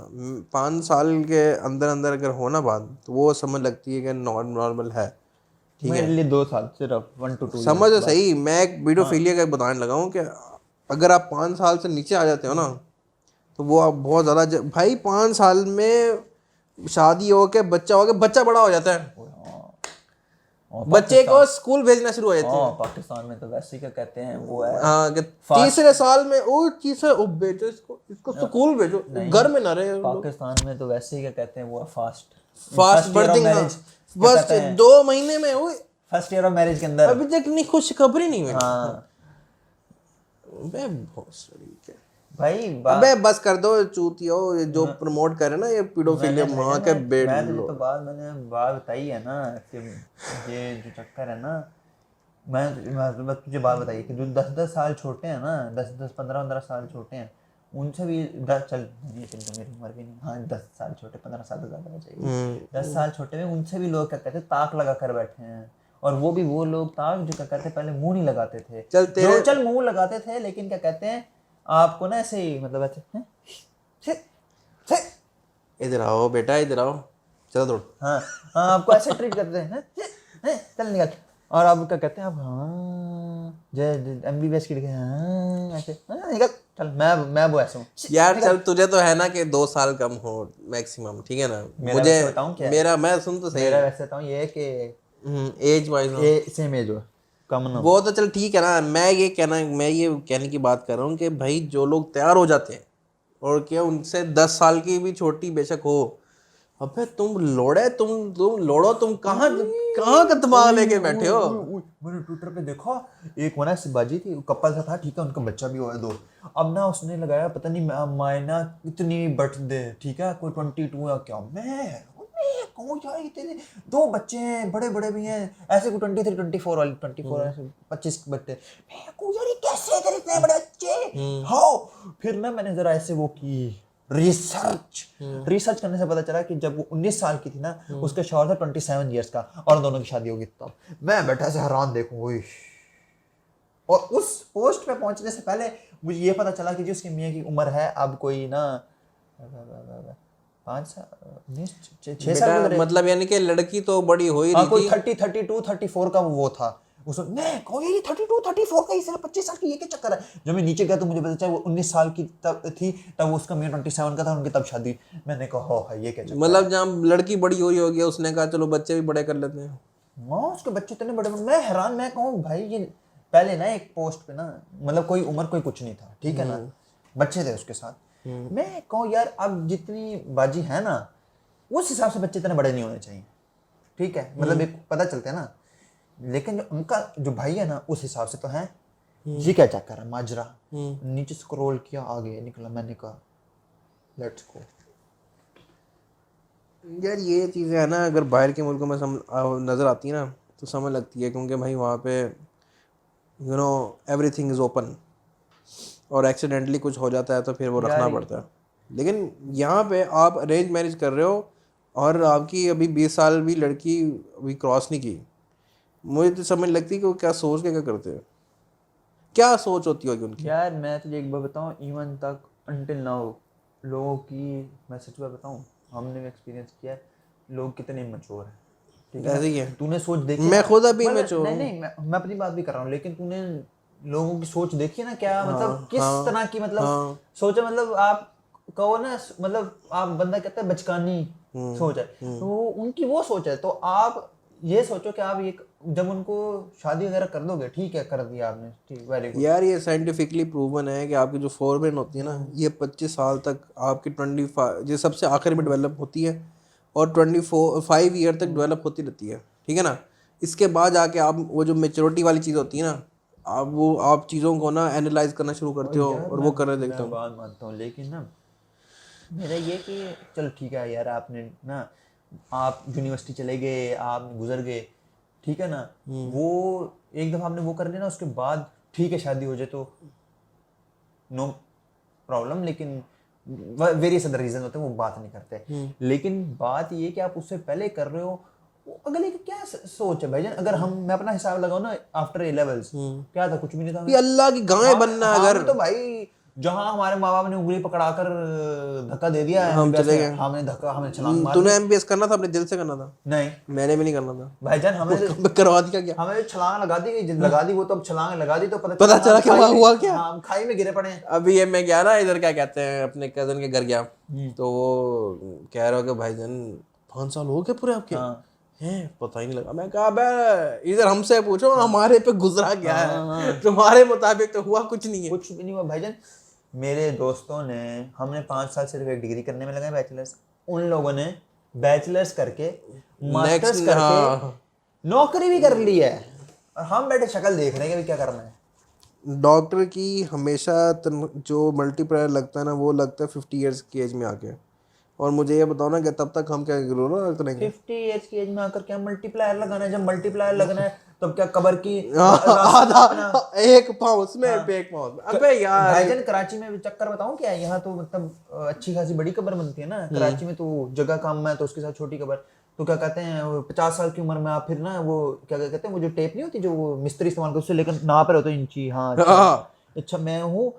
5 साल के अंदर अंदर अगर होना बात, तो वो समझ लगती है कि नॉर्मल है, ठीक मेरे है। लिए 2 साल सिर्फ 1 to 2 समझ years सही, मैं एक वीडियोफिलिया का बताने लगा हूँ कि अगर आप 5 साल से नीचे आ जाते हो ना, तो वो आप बहुत ज़्यादा भाई 5 साल में शादी हो के बच्चा हो के, बच्चा बड़ा हो जाता है, बच्चे को स्कूल भेजना शुरू हो जाते हैं। पाकिस्तान में तो वैसे ही क्या कहते हैं वो है, हाँ कि तीसरे साल में ओ तीसरे ओ बेटो इसको स्कूल भेजो, घर में ना रहे। पाकिस्तान में तो वैसे ही क्या कहते हैं वो फास्ट बर्थिंग, बस 2 महीने में हुई, फर्स्ट ईयर ऑफ मैरिज के अंदर। अभी तक नहीं खुश खबरी नहीं हुई। हाँ अबे बहुत सही है भाई अबे बस कर दो चूतियो, ये जो प्रमोट करे ना ये पीडोफिलिया मां के बेड लो। मैंने बात बताई है ना कि ये जो चक्कर है ना, मैं तुझे बात बताई कि जो 10-10 साल छोटे हैं ना, 10-10 15-15 साल छोटे हैं, उनसे भी 10 चल नहीं, चल मेरी उम्र भी नहीं, हाँ 10 साल छोटे, 15 साल तो ज़्यादा चाहिए, 10 साल छोटे में उनसे भी लोग क्या कहते हैं ताक लगा कर बैठे हैं। और वो भी वो लोग था जो क्या कहते हैं पहले मुंह नहीं लगाते थे, चल मुंह लगाते थे, लेकिन क्या कहते हैं आपको ना ऐसे ही मतलब ऐसे इधर आओ बेटा, इधर आओ, चलो दौड़। हाँ हाँ, आपको ऐसे ट्रीट करते हैं, चल निकल। और आप क्या कहते हैं आप, हाँ जय MBBS की हाँ ऐसे, हाँ निकल चल, मैं वो ऐसे हूँ यार चल, तुझे तो है ना कि 2 साल कम हो मैक्सिमम, ठीक है ना। मुझे बताऊँ क्या मेरा, मैं सुन तो सही, मेरा वैसे बताऊँ ये कि एज वाइज हो, ये सेम एज हो, कम ना हो। वो तो चल ठीक है ना। मैं ये कहने की बात कर रहा हूँ कि भाई जो लोग तैयार हो जाते हैं और क्या उनसे 10 साल की भी छोटी बेशक हो, अबे तुम लोड़े, तुम लोड़ो, तुम कहाँ कहाँ का दिमाग लेके बैठे हो। मैंने ट्विटर पे देखा एक वना से बाजी थी, कपल सा था, ठीक है, उनका बच्चा भी हुआ है 2। अब ना उसने लगाया पता नहीं मायना कितनी बर्थडे, ठीक है, कोई 22 या क्या, मैं कौन यार इतने 2 बच्चे हैं, बड़े बड़े भी हैं, ऐसे कोई 23 24 वाली 24 ऐसे 25 बच्चे, मैं को यार ये कैसे इतने इतने बड़े बच्चे हाउ। फिर ना मैंने जरा ऐसे वो की रिसर्च करने से पता चला कि जब वो 19 साल की थी ना, उसका शौहर था 27 ईयर्स का, और दोनों की शादी होगी। तब मैं बैठा से हैरान देखूं, और उस पोस्ट पे पहुंचने से पहले मुझे ये पता चला कि जो उसकी मियाँ की उम्र है अब कोई ना 5 साल 6 साल बेटा मतलब यानी कि लड़की तो बड़ी हो ही रही कोई थी। 30 32 34 का वो था उसमें। मैं कहूँ ये 32 34 का, इसने 25 साल की ये क्या चक्कर है। जब मैं नीचे गया तो मुझे पता चला वो 19 साल की तब थी, तब उसका मियाँ 27 का था, उनकी तब शादी। मैंने कहा हो है ये क्या चक्कर मतलब जहाँ लड़की बड़ी हो रही होगी, उसने कहा चलो बच्चे भी बड़े कर लेते हैं। है। उसके बच्चे इतने बड़े, मैं हैरान, मैं कहूँ भाई ये पहले ना एक पोस्ट पे ना, मतलब कोई उम्र कोई कुछ नहीं था, ठीक है ना, बच्चे थे उसके साथ। मैं कहूँ यार अब जितनी बाजी है ना, उस हिसाब से बच्चे इतने बड़े नहीं होने चाहिए, ठीक है, मतलब एक पता चलता है ना। लेकिन जो उनका जो भाई है ना, उस हिसाब से तो है। ये क्या चक्कर है माजरा। नीचे स्क्रॉल किया, आगे निकला, मैंने कहा लेट्स गो। यार ये चीज़ें है ना, अगर बाहर के मुल्कों में नज़र आती है ना तो समझ लगती है, क्योंकि भाई वहाँ पे एवरीथिंग इज़ ओपन, और एक्सीडेंटली कुछ हो जाता है तो फिर वो रखना पड़ता है। लेकिन यहाँ पे आप अरेंज मैरिज कर रहे हो और आपकी अभी 20 साल भी लड़की अभी क्रॉस नहीं की, मुझे तो समझ लगती है कि वो क्या सोच के क्या करते हैं, क्या सोच होती होगी उनकी। यार मैं तुझे एक बार बताऊं, इवन तक अंटिल नाउ लोगों की, मैं सच बात बताऊं, हमने भी एक्सपीरियंस किया है, लोग कितने इमेच्योर हैं, ठीक है ना। ऐसे ही है, तूने सोच देखी मैं ना, खुद अभी मतलब मैच्योर हूँ। नहीं मैं अपनी बात भी कर रहा हूँ, लेकिन तूने लोगों की सोच देखी है ना, क्या मतलब किस हाँ तरह की, मतलब हाँ सोचा, मतलब आप कहो ना, मतलब आप बंदा कहता है बचकानी सोच है, तो उनकी वो सोच है। तो आप ये सोचो कि आप ये जब उनको शादी वगैरह कर दोगे, ठीक है, कर दिया आपने, ठीक, वेरी गुड। यार ये साइंटिफिकली प्रूवन है कि आपकी जो फोरमेन होती है ना, ये 25 साल तक आपकी 25 ये सबसे आखिर में डेवलप होती है, और 5 ईयर तक डेवलप होती रहती है, ठीक है ना। इसके बाद जाके आप वो जो मेच्योरिटी वाली चीज़ होती है ना, आप चीज़ों को ना एनालाइज करना शुरू करते हो, यार और वो करने देखते मैं हो। बात मानता हूँ, लेकिन ना मेरा ये कि चलो ठीक है यार, आपने ना आप यूनिवर्सिटी चले गए, आप गुजर गए, ठीक है ना, वो एक दफ़ा आपने वो कर लिया ना, उसके बाद ठीक है शादी हो जाए तो नो प्रॉब्लम, लेकिन वेरियस अदर रीजन होते हैं, वो बात नहीं करते। लेकिन बात ये कि आप उससे पहले कर रहे हो, वो अगले की क्या सोच है भाईजान। अगर मैं अपना हिसाब लगाऊं ना, आफ्टर ए लेवल्स क्या था, कुछ भी नहीं था। ये अल्लाह की गाय बनना, अगर हमें तो भाई जहां हमारे माँ बाप ने उंगली पकड़ाकर धक्का दे दिया हम MBBS चले में, गए। हमने छलांग मार तूने दी। MBS करना था अपने दिल से करना था, नहीं मैंने भी नहीं करना था। भाईजान, हमें करवा दिया क्या? हमें छलांग लगा दी वो, तो अब छलांग लगा दी तो पता पता चला हम क्या खाई में, हुआ क्या? हम खाई में गिरे पड़े हैं। अभी ये मैं गया ना इधर, क्या कहते हैं, अपने कजन के घर गया, तो वो कह रहा हो कि भाईजान 5 साल हो गए पूरे आपके हाँ हैं, पता ही नहीं लगा। मैं कहा बे इधर हमसे पूछो हमारे पे गुजरा क्या हाँ, है, तुम्हारे मुताबिक तो हुआ कुछ नहीं है। कुछ भी नहीं हुआ भाईजान। मेरे दोस्तों ने, हमने 5 साल सिर्फ एक डिग्री करने में लगाए, बैचलर्स। उन लोगों ने बैचलर्स करके, मास्टर्स नेक्स्ट करके हाँ, नौकरी भी कर ली है, और हम बैठे शक्ल देख रहे हैं कि अभी क्या करना है। डॉक्टर की हमेशा जो मल्टीप्लायर लगता है ना, वो लगता है 50 ईयर्स की एज में आके। और मुझे ये बताओ ना कि तब तक हम क्या जरूरत करेंगे? 50 एज की एज में आकर क्या मल्टीप्लायर लगाना है? जब मल्टीप्लायर लगना है तब क्या कबर की आधा, अपना एक पाँव उसमें, एक पाँव उसमें। अबे यार भाईजान कराची में चक्कर बताऊं क्या है, यहाँ तो मतलब अच्छी खासी बड़ी कबर बनती है ना कराची में, तो जगह कम है तो उसके साथ छोटी कबर। तो क्या कहते हैं 50 साल की उम्र में आप फिर ना वो क्या कहते हैं वो जो टेप नहीं होती जो वो मिस्त्री इस्तेमाल करते उससे लेकर नाप रहे होते हैं इंची। हाँ हाँ अच्छा मैं हूँ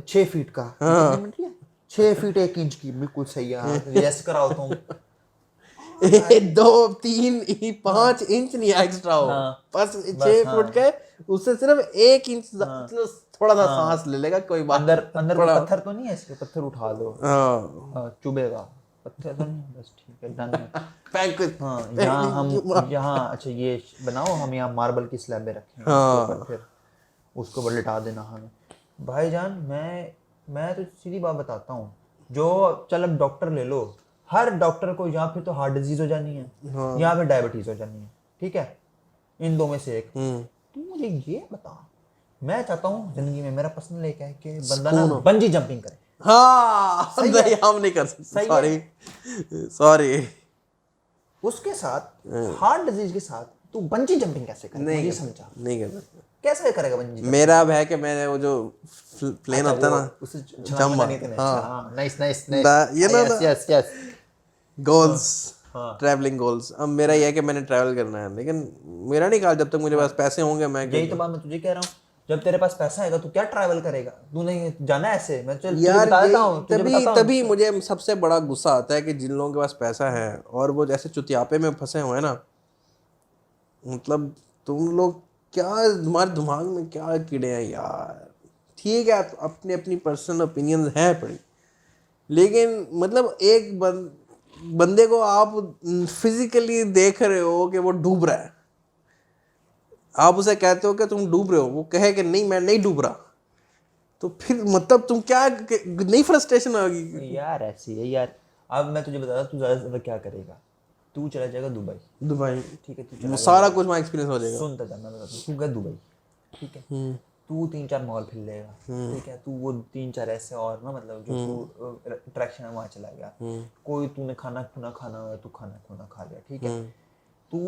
6 फीट का, कितने मिनट है 6 फीट 1 इंच की, बिल्कुल सही है। हाँ यस कराओ तुम। हाँ भाई 2 3 5 इंच नहीं एक्स्ट्रा हो, हाँ बस बस 6 फुट हाँ के, उससे सिर्फ 1 इंच हाँ मतलब थोड़ा सा सांस हाँ ले लेगा, कोई बात अंदर नहीं, अंदर कोई थोड़ा। पत्थर तो नहीं है इसके, पत्थर उठा लो। हाँ हाँ, चुभेगा पत्थर तो नहीं, बस ठीक है डन है। पैक हाँ यहाँ हम यहाँ अच्छा ये बनाओ, हम यहाँ मार्बल की स्लैबें रखेंगे इसके ऊपर, हाँ फिर उसको ऊपर लिटा देना हमें। भाईजान मैं तो सीधी बात बताता हूँ, जो चल अब डॉक्टर ले लो, हर डॉक्टर को या फिर तो हार्ट डिजीज हो जानी है या फिर डायबिटीज हो जानी है, ठीक है, इन दो में से एक। तू मुझे ये बता, मैं चाहता हूँ जिंदगी में मेरा पर्सनल एक है कि बंदा ना सुकून हो। बंजी जंपिंग करे। हाँ सही है नहीं हम नहीं कर सकते, सही है। सॉरी सॉरी, उसके साथ हार्ट डिजीज के साथ तू बंजी जंपिंग कैसे करेगा, मुझे नहीं ये कर समझा। सकते, नहीं कर सकते। कैसे करेगा बंजी जंपिंग? मेरा अब है कि मैंने वो जो प्लेन अच्छा होता है वो ना, उसे छलांग जंप, लगानी थी। अच्छा हाँ हाँ नाइस नाइस नाइस, ये ना यस यस यस। गोल्स, हाँ ट्रैवलिंग गोल्स। अब मेरा ये है कि मैंने ट्रैवल करना है, लेकिन मेरा नहीं कहा जब तक मुझे पास पैसे होंगे मैं यही तो क्यों। बात मैं तुझे कह रहा हूँ, जब तेरे पास पैसा आएगा तू क्या ट्रैवल करेगा, तू नहीं जाना है ऐसे। मैं चल तुझे यार बता देता यही हूँ, तुझे तभी बताता तभी हूँ। मुझे सबसे बड़ा गुस्सा आता है कि जिन लोगों के पास पैसा है और वो जैसे चुतियापे में फंसे हुए हैं ना, मतलब तुम लोग क्या, तुम्हारे दिमाग में क्या कीड़े हैं यार। ठीक है तो अपनी अपनी पर्सनल ओपिनियंस हैं पड़ी, लेकिन मतलब एक बंदे को आप फिजिकली देख रहे हो कि वो डूब रहा है, आप उसे कहते हो कि तुम डूब रहे हो, वो कहे कि नहीं मैं नहीं डूब रहा, तो फिर मतलब तुम क्या नहीं फ्रस्ट्रेशन होगी। यार ऐसी है यार। अब मैं तुझे बता तू ज्यादा से ज्यादा क्या करेगा, तू चला जाएगा दुबई। दुबई, ठीक है तू वो चला गया सारा दुबई, कुछ वहाँ एक्सपीरियंस हो जाएगा। सुनता जा मैं बताता हूँ, तू गया दुबई, ठीक है, तू 3 4 मॉल फिर लेगा, ठीक है, तू वो 3 4 ऐसे और ना मतलब जो तू अट्रैक्शन है वहाँ चला गया, कोई तूने खाना खुना खाना हो तू खाना खुना खा लिया, ठीक है। तू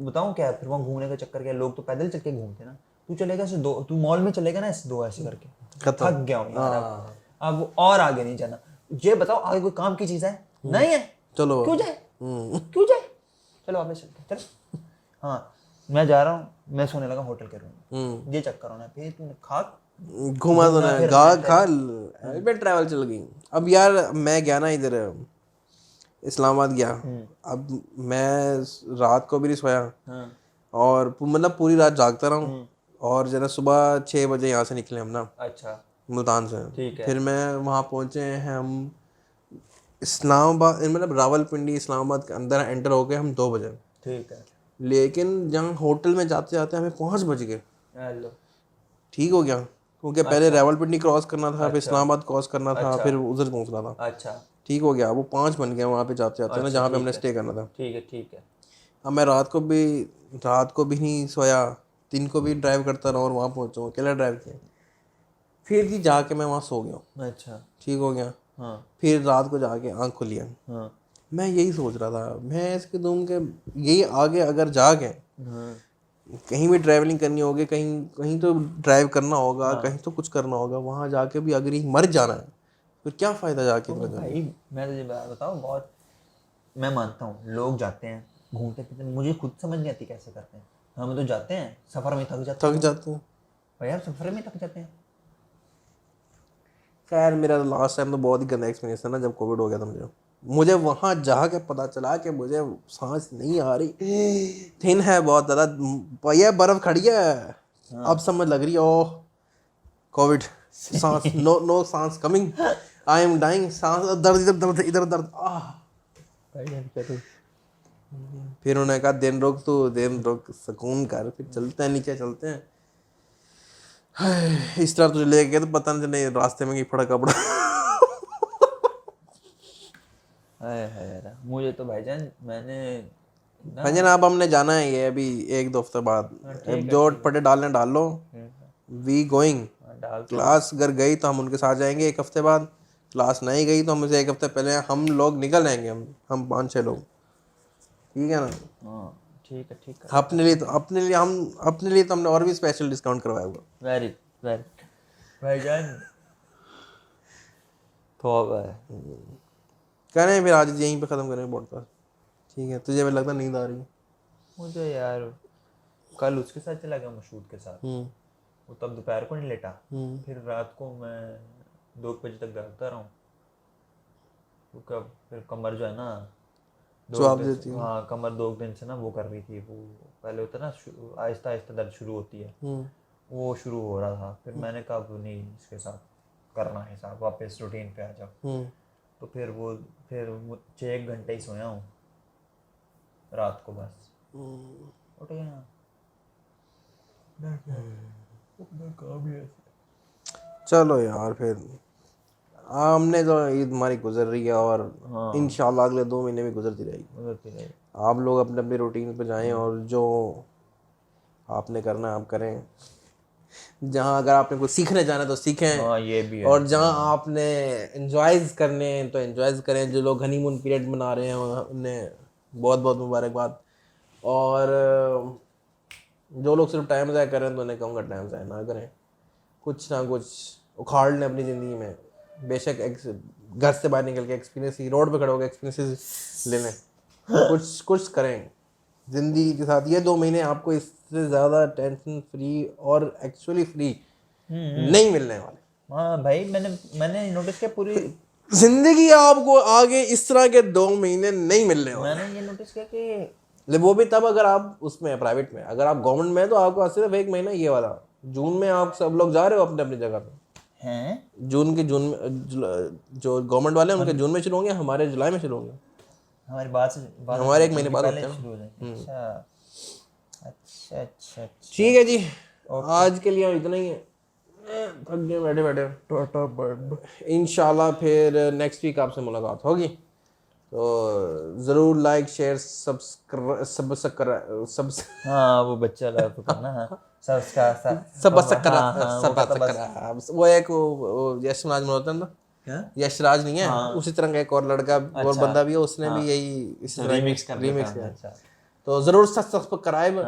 बताऊँ क्या फिर वहाँ घूमने का चक्कर क्या, लोग तो पैदल चल के घूमते ना, तू चलेगा ऐसे दो, तू मॉल में चलेगा ना ऐसे दो ऐसे करके, खत्म। थक गया हूँ यार हाँ अब और आगे नहीं जाना। ये बताओ आगे कोई काम की चीज़ है नहीं है, चलो। क्यों जाए क्यों जाए, चलो वापस चलते चल। हाँ मैं जा रहा हूँ, मैं सोने लगा होटल के रूम में, ये चक्कर होना फिर तूने खा घुमा तो घूमना ना फिरना गा है खा तेरा। मैं ट्रैवल चल गई। अब यार मैं गया ना इधर इस्लामाबाद गया, अब मैं रात को भी नहीं सोया हाँ और मतलब पूरी रात जागता रहा हूँ, और जरा सुबह 6 बजे यहाँ से निकले हम ना अच्छा मुल्तान से। ठीक है फिर मैं वहाँ पहुँचे हैं हम इस्लामाबाद, मतलब रावलपिंडी इस्लामाबाद के अंदर एंटर हो गए हम 2 बजे, ठीक है। लेकिन जहाँ होटल में जाते जाते हमें 5 बज गए। हेलो ठीक हो गया, क्योंकि पहले अच्छा रावलपिंडी क्रॉस करना था, फिर अच्छा इस्लामाबाद क्रॉस करना था, अच्छा फिर उधर पहुँचना था। अच्छा ठीक हो गया, वो 5 बन गया वहाँ पे जाते जाते ना अच्छा जहाँ पे हमने ठीक है स्टे करना था। ठीक है ठीक है अब मैं रात को भी नहीं सोया, दिन को भी ड्राइव करता रहा और वहाँ पहुँचा, अकेला ड्राइव किया। फिर भी जाके मैं वहाँ सो गया, अच्छा ठीक हो गया। हाँ फिर रात को जाके आँख खुली है, हाँ मैं यही सोच रहा था, मैं इसके दूम के यही आगे अगर जाके हाँ कहीं भी ट्रैवलिंग करनी होगी, कहीं कहीं तो ड्राइव करना होगा, हाँ। कहीं तो कुछ करना होगा, वहाँ जाके भी अगर ही मर जाना है फिर क्या फ़ायदा जाके तो इतना करने भाई मैं तुझे बात बताऊँ, बहुत मैं मानता हूँ लोग जाते हैं घूमते फिरते, मुझे खुद समझ नहीं आती कैसे करते हैं। हम तो जाते हैं सफर में थक जाते का। हैं थक लोग, जाते हैं। भाई यार सफर में थक जाते हैं। खैर मेरा लास्ट टाइम तो बहुत ही गंदा एक्सपीरियंस था ना, जब कोविड हो गया था मुझे वहाँ जाके पता चला कि मुझे सांस नहीं आ रही, थिन है बहुत ज़्यादा, भैया बर्फ़ खड़ी है, अब समझ लग रही है ओह कोविड, सांस नो नो सांस कमिंग, आई एम डाइंग, सांस दर्द इधर दर्द इधर दर्द आह। भाई यार क्या तू फिर उन्होंने कहा दिन रुक सुकून कर, फिर चलते हैं नीचे चलते हैं। हाय, इस तरह तुझे लेके गए तो पता नहीं चले रास्ते में कहीं फड़ा कपड़ा। है यार मुझे तो भाईजान मैंने ना हाँ जनाब हमने जाना है ये अभी 1 2 हफ्ते बाद, अब ठीक है जो ठीक है पटे डालने डाल लो। ठीक है। वी गोइंग, हाँ, डाल तो लो। क्लास अगर गई तो हम उनके साथ जाएंगे 1 हफ्ते बाद, क्लास नहीं गई तो हम उसे 1 हफ्ते पहले हम लोग निकल आएंगे, हम 5 6 लोग, ठीक है ना। हाँ ठीक है अपने लिए तो हमने और भी स्पेशल डिस्काउंट करवाया होगा। वेरी वेरी भाईजान तो है। करें फिर आज यहीं पे ख़त्म करें पॉडकास्ट। ठीक है, तुझे भी लगता नींद आ रही है? मुझे यार कल उसके साथ चला गया, मशहूद के साथ। वो तब दोपहर को नहीं लेटा, फिर रात को मैं 2 बजे तक जागता रहा हूँ। तो कब फिर कमर जो है ना जवाब देती है। हाँ कमर 2 दिन से ना वो कर रही थी। वो पहले होता है ना आहिस्ता आहिस्ता दर्द शुरू होती है, वो शुरू हो रहा था। फिर मैंने कहा अब नहीं इसके साथ करना है साहब, वापस रूटीन पे आ जाओ। तो फिर 6 घंटे ही सोया हूँ रात को, बस उठ गया। काम ही ऐसा। चलो यार, फिर हमने तो ईद हमारी गुजर रही है और इंशाल्लाह अगले 2 महीने में गुजरती रहेगी। आप लोग अपने अपने रूटीन पे जाएं और जो आपने करना है आप करें। जहाँ अगर आपने कुछ सीखने जाना है तो सीखें, हाँ ये भी है। और जहाँ आपने एंजॉयज़ करने हैं तो एंजॉयज़ करें। जो लोग हनीमून पीरियड मना रहे हैं उन्हें बहुत बहुत मुबारकबाद। और जो लोग सिर्फ टाइम ज़ाया करें तो उन्हें कहूँगा टाइम ज़ाया ना करें, कुछ ना कुछ उखाड़ लें अपनी ज़िंदगी में। बेशक घर से बाहर निकल के एक्सपीरियंस ही, रोड पे खड़े होकर एक्सपीरियंसेस ले लें, कुछ करें ज़िंदगी के साथ। ये 2 महीने आपको इससे ज़्यादा टेंशन फ्री और एक्चुअली फ्री नहीं मिलने वाले। हाँ भाई, मैंने नोटिस किया पूरी ज़िंदगी आपको आगे इस तरह के 2 महीने नहीं मिलने वाले। मैंने ये नोटिस किया कि लेकिन वो भी तब अगर आप उसमें है प्राइवेट में। अगर आप गवर्नमेंट में है तो आपको सिर्फ 1 महीना ये वाला। जून में आप सब लोग जा रहे हो अपने अपनी जगह पे। हैं जून में जो गवर्नमेंट वाले हैं उनके जून में शुरू होंगे, हमारे जुलाई में शुरू होंगे। हमारी बात हमारे 1 महीने बाद पहले होते हैं शुरू हो जाएगी। अच्छा। ठीक है जी, आज के लिए इतना ही है। थक गए बैठे बैठे। टाटा बाय। इंशाल्लाह फिर नेक्स्ट वीक आपसे मुलाकात होगी। तो ज़रूर लाइक शेयर सब्सक्राइब हाँ वो बच्चा लगा तो करना। हाँ वो एक वो यशराज मल्होत्रा ना, क्या यशराज नहीं है, उसी तरह का एक और लड़का और बंदा भी है, उसने भी यही इसी तरह रीमिक्स कर रीमिक्स दिया किया। था। अच्छा तो ज़रूर subscribe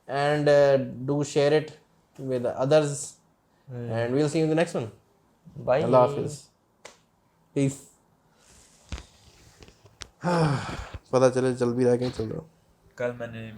and do share it with others and we will see you in the next one. Bye. अल्लाह हाफिज़, पीस। पता चले चल भी रहा है, कहीं चल रहा हूँ। कल मैंने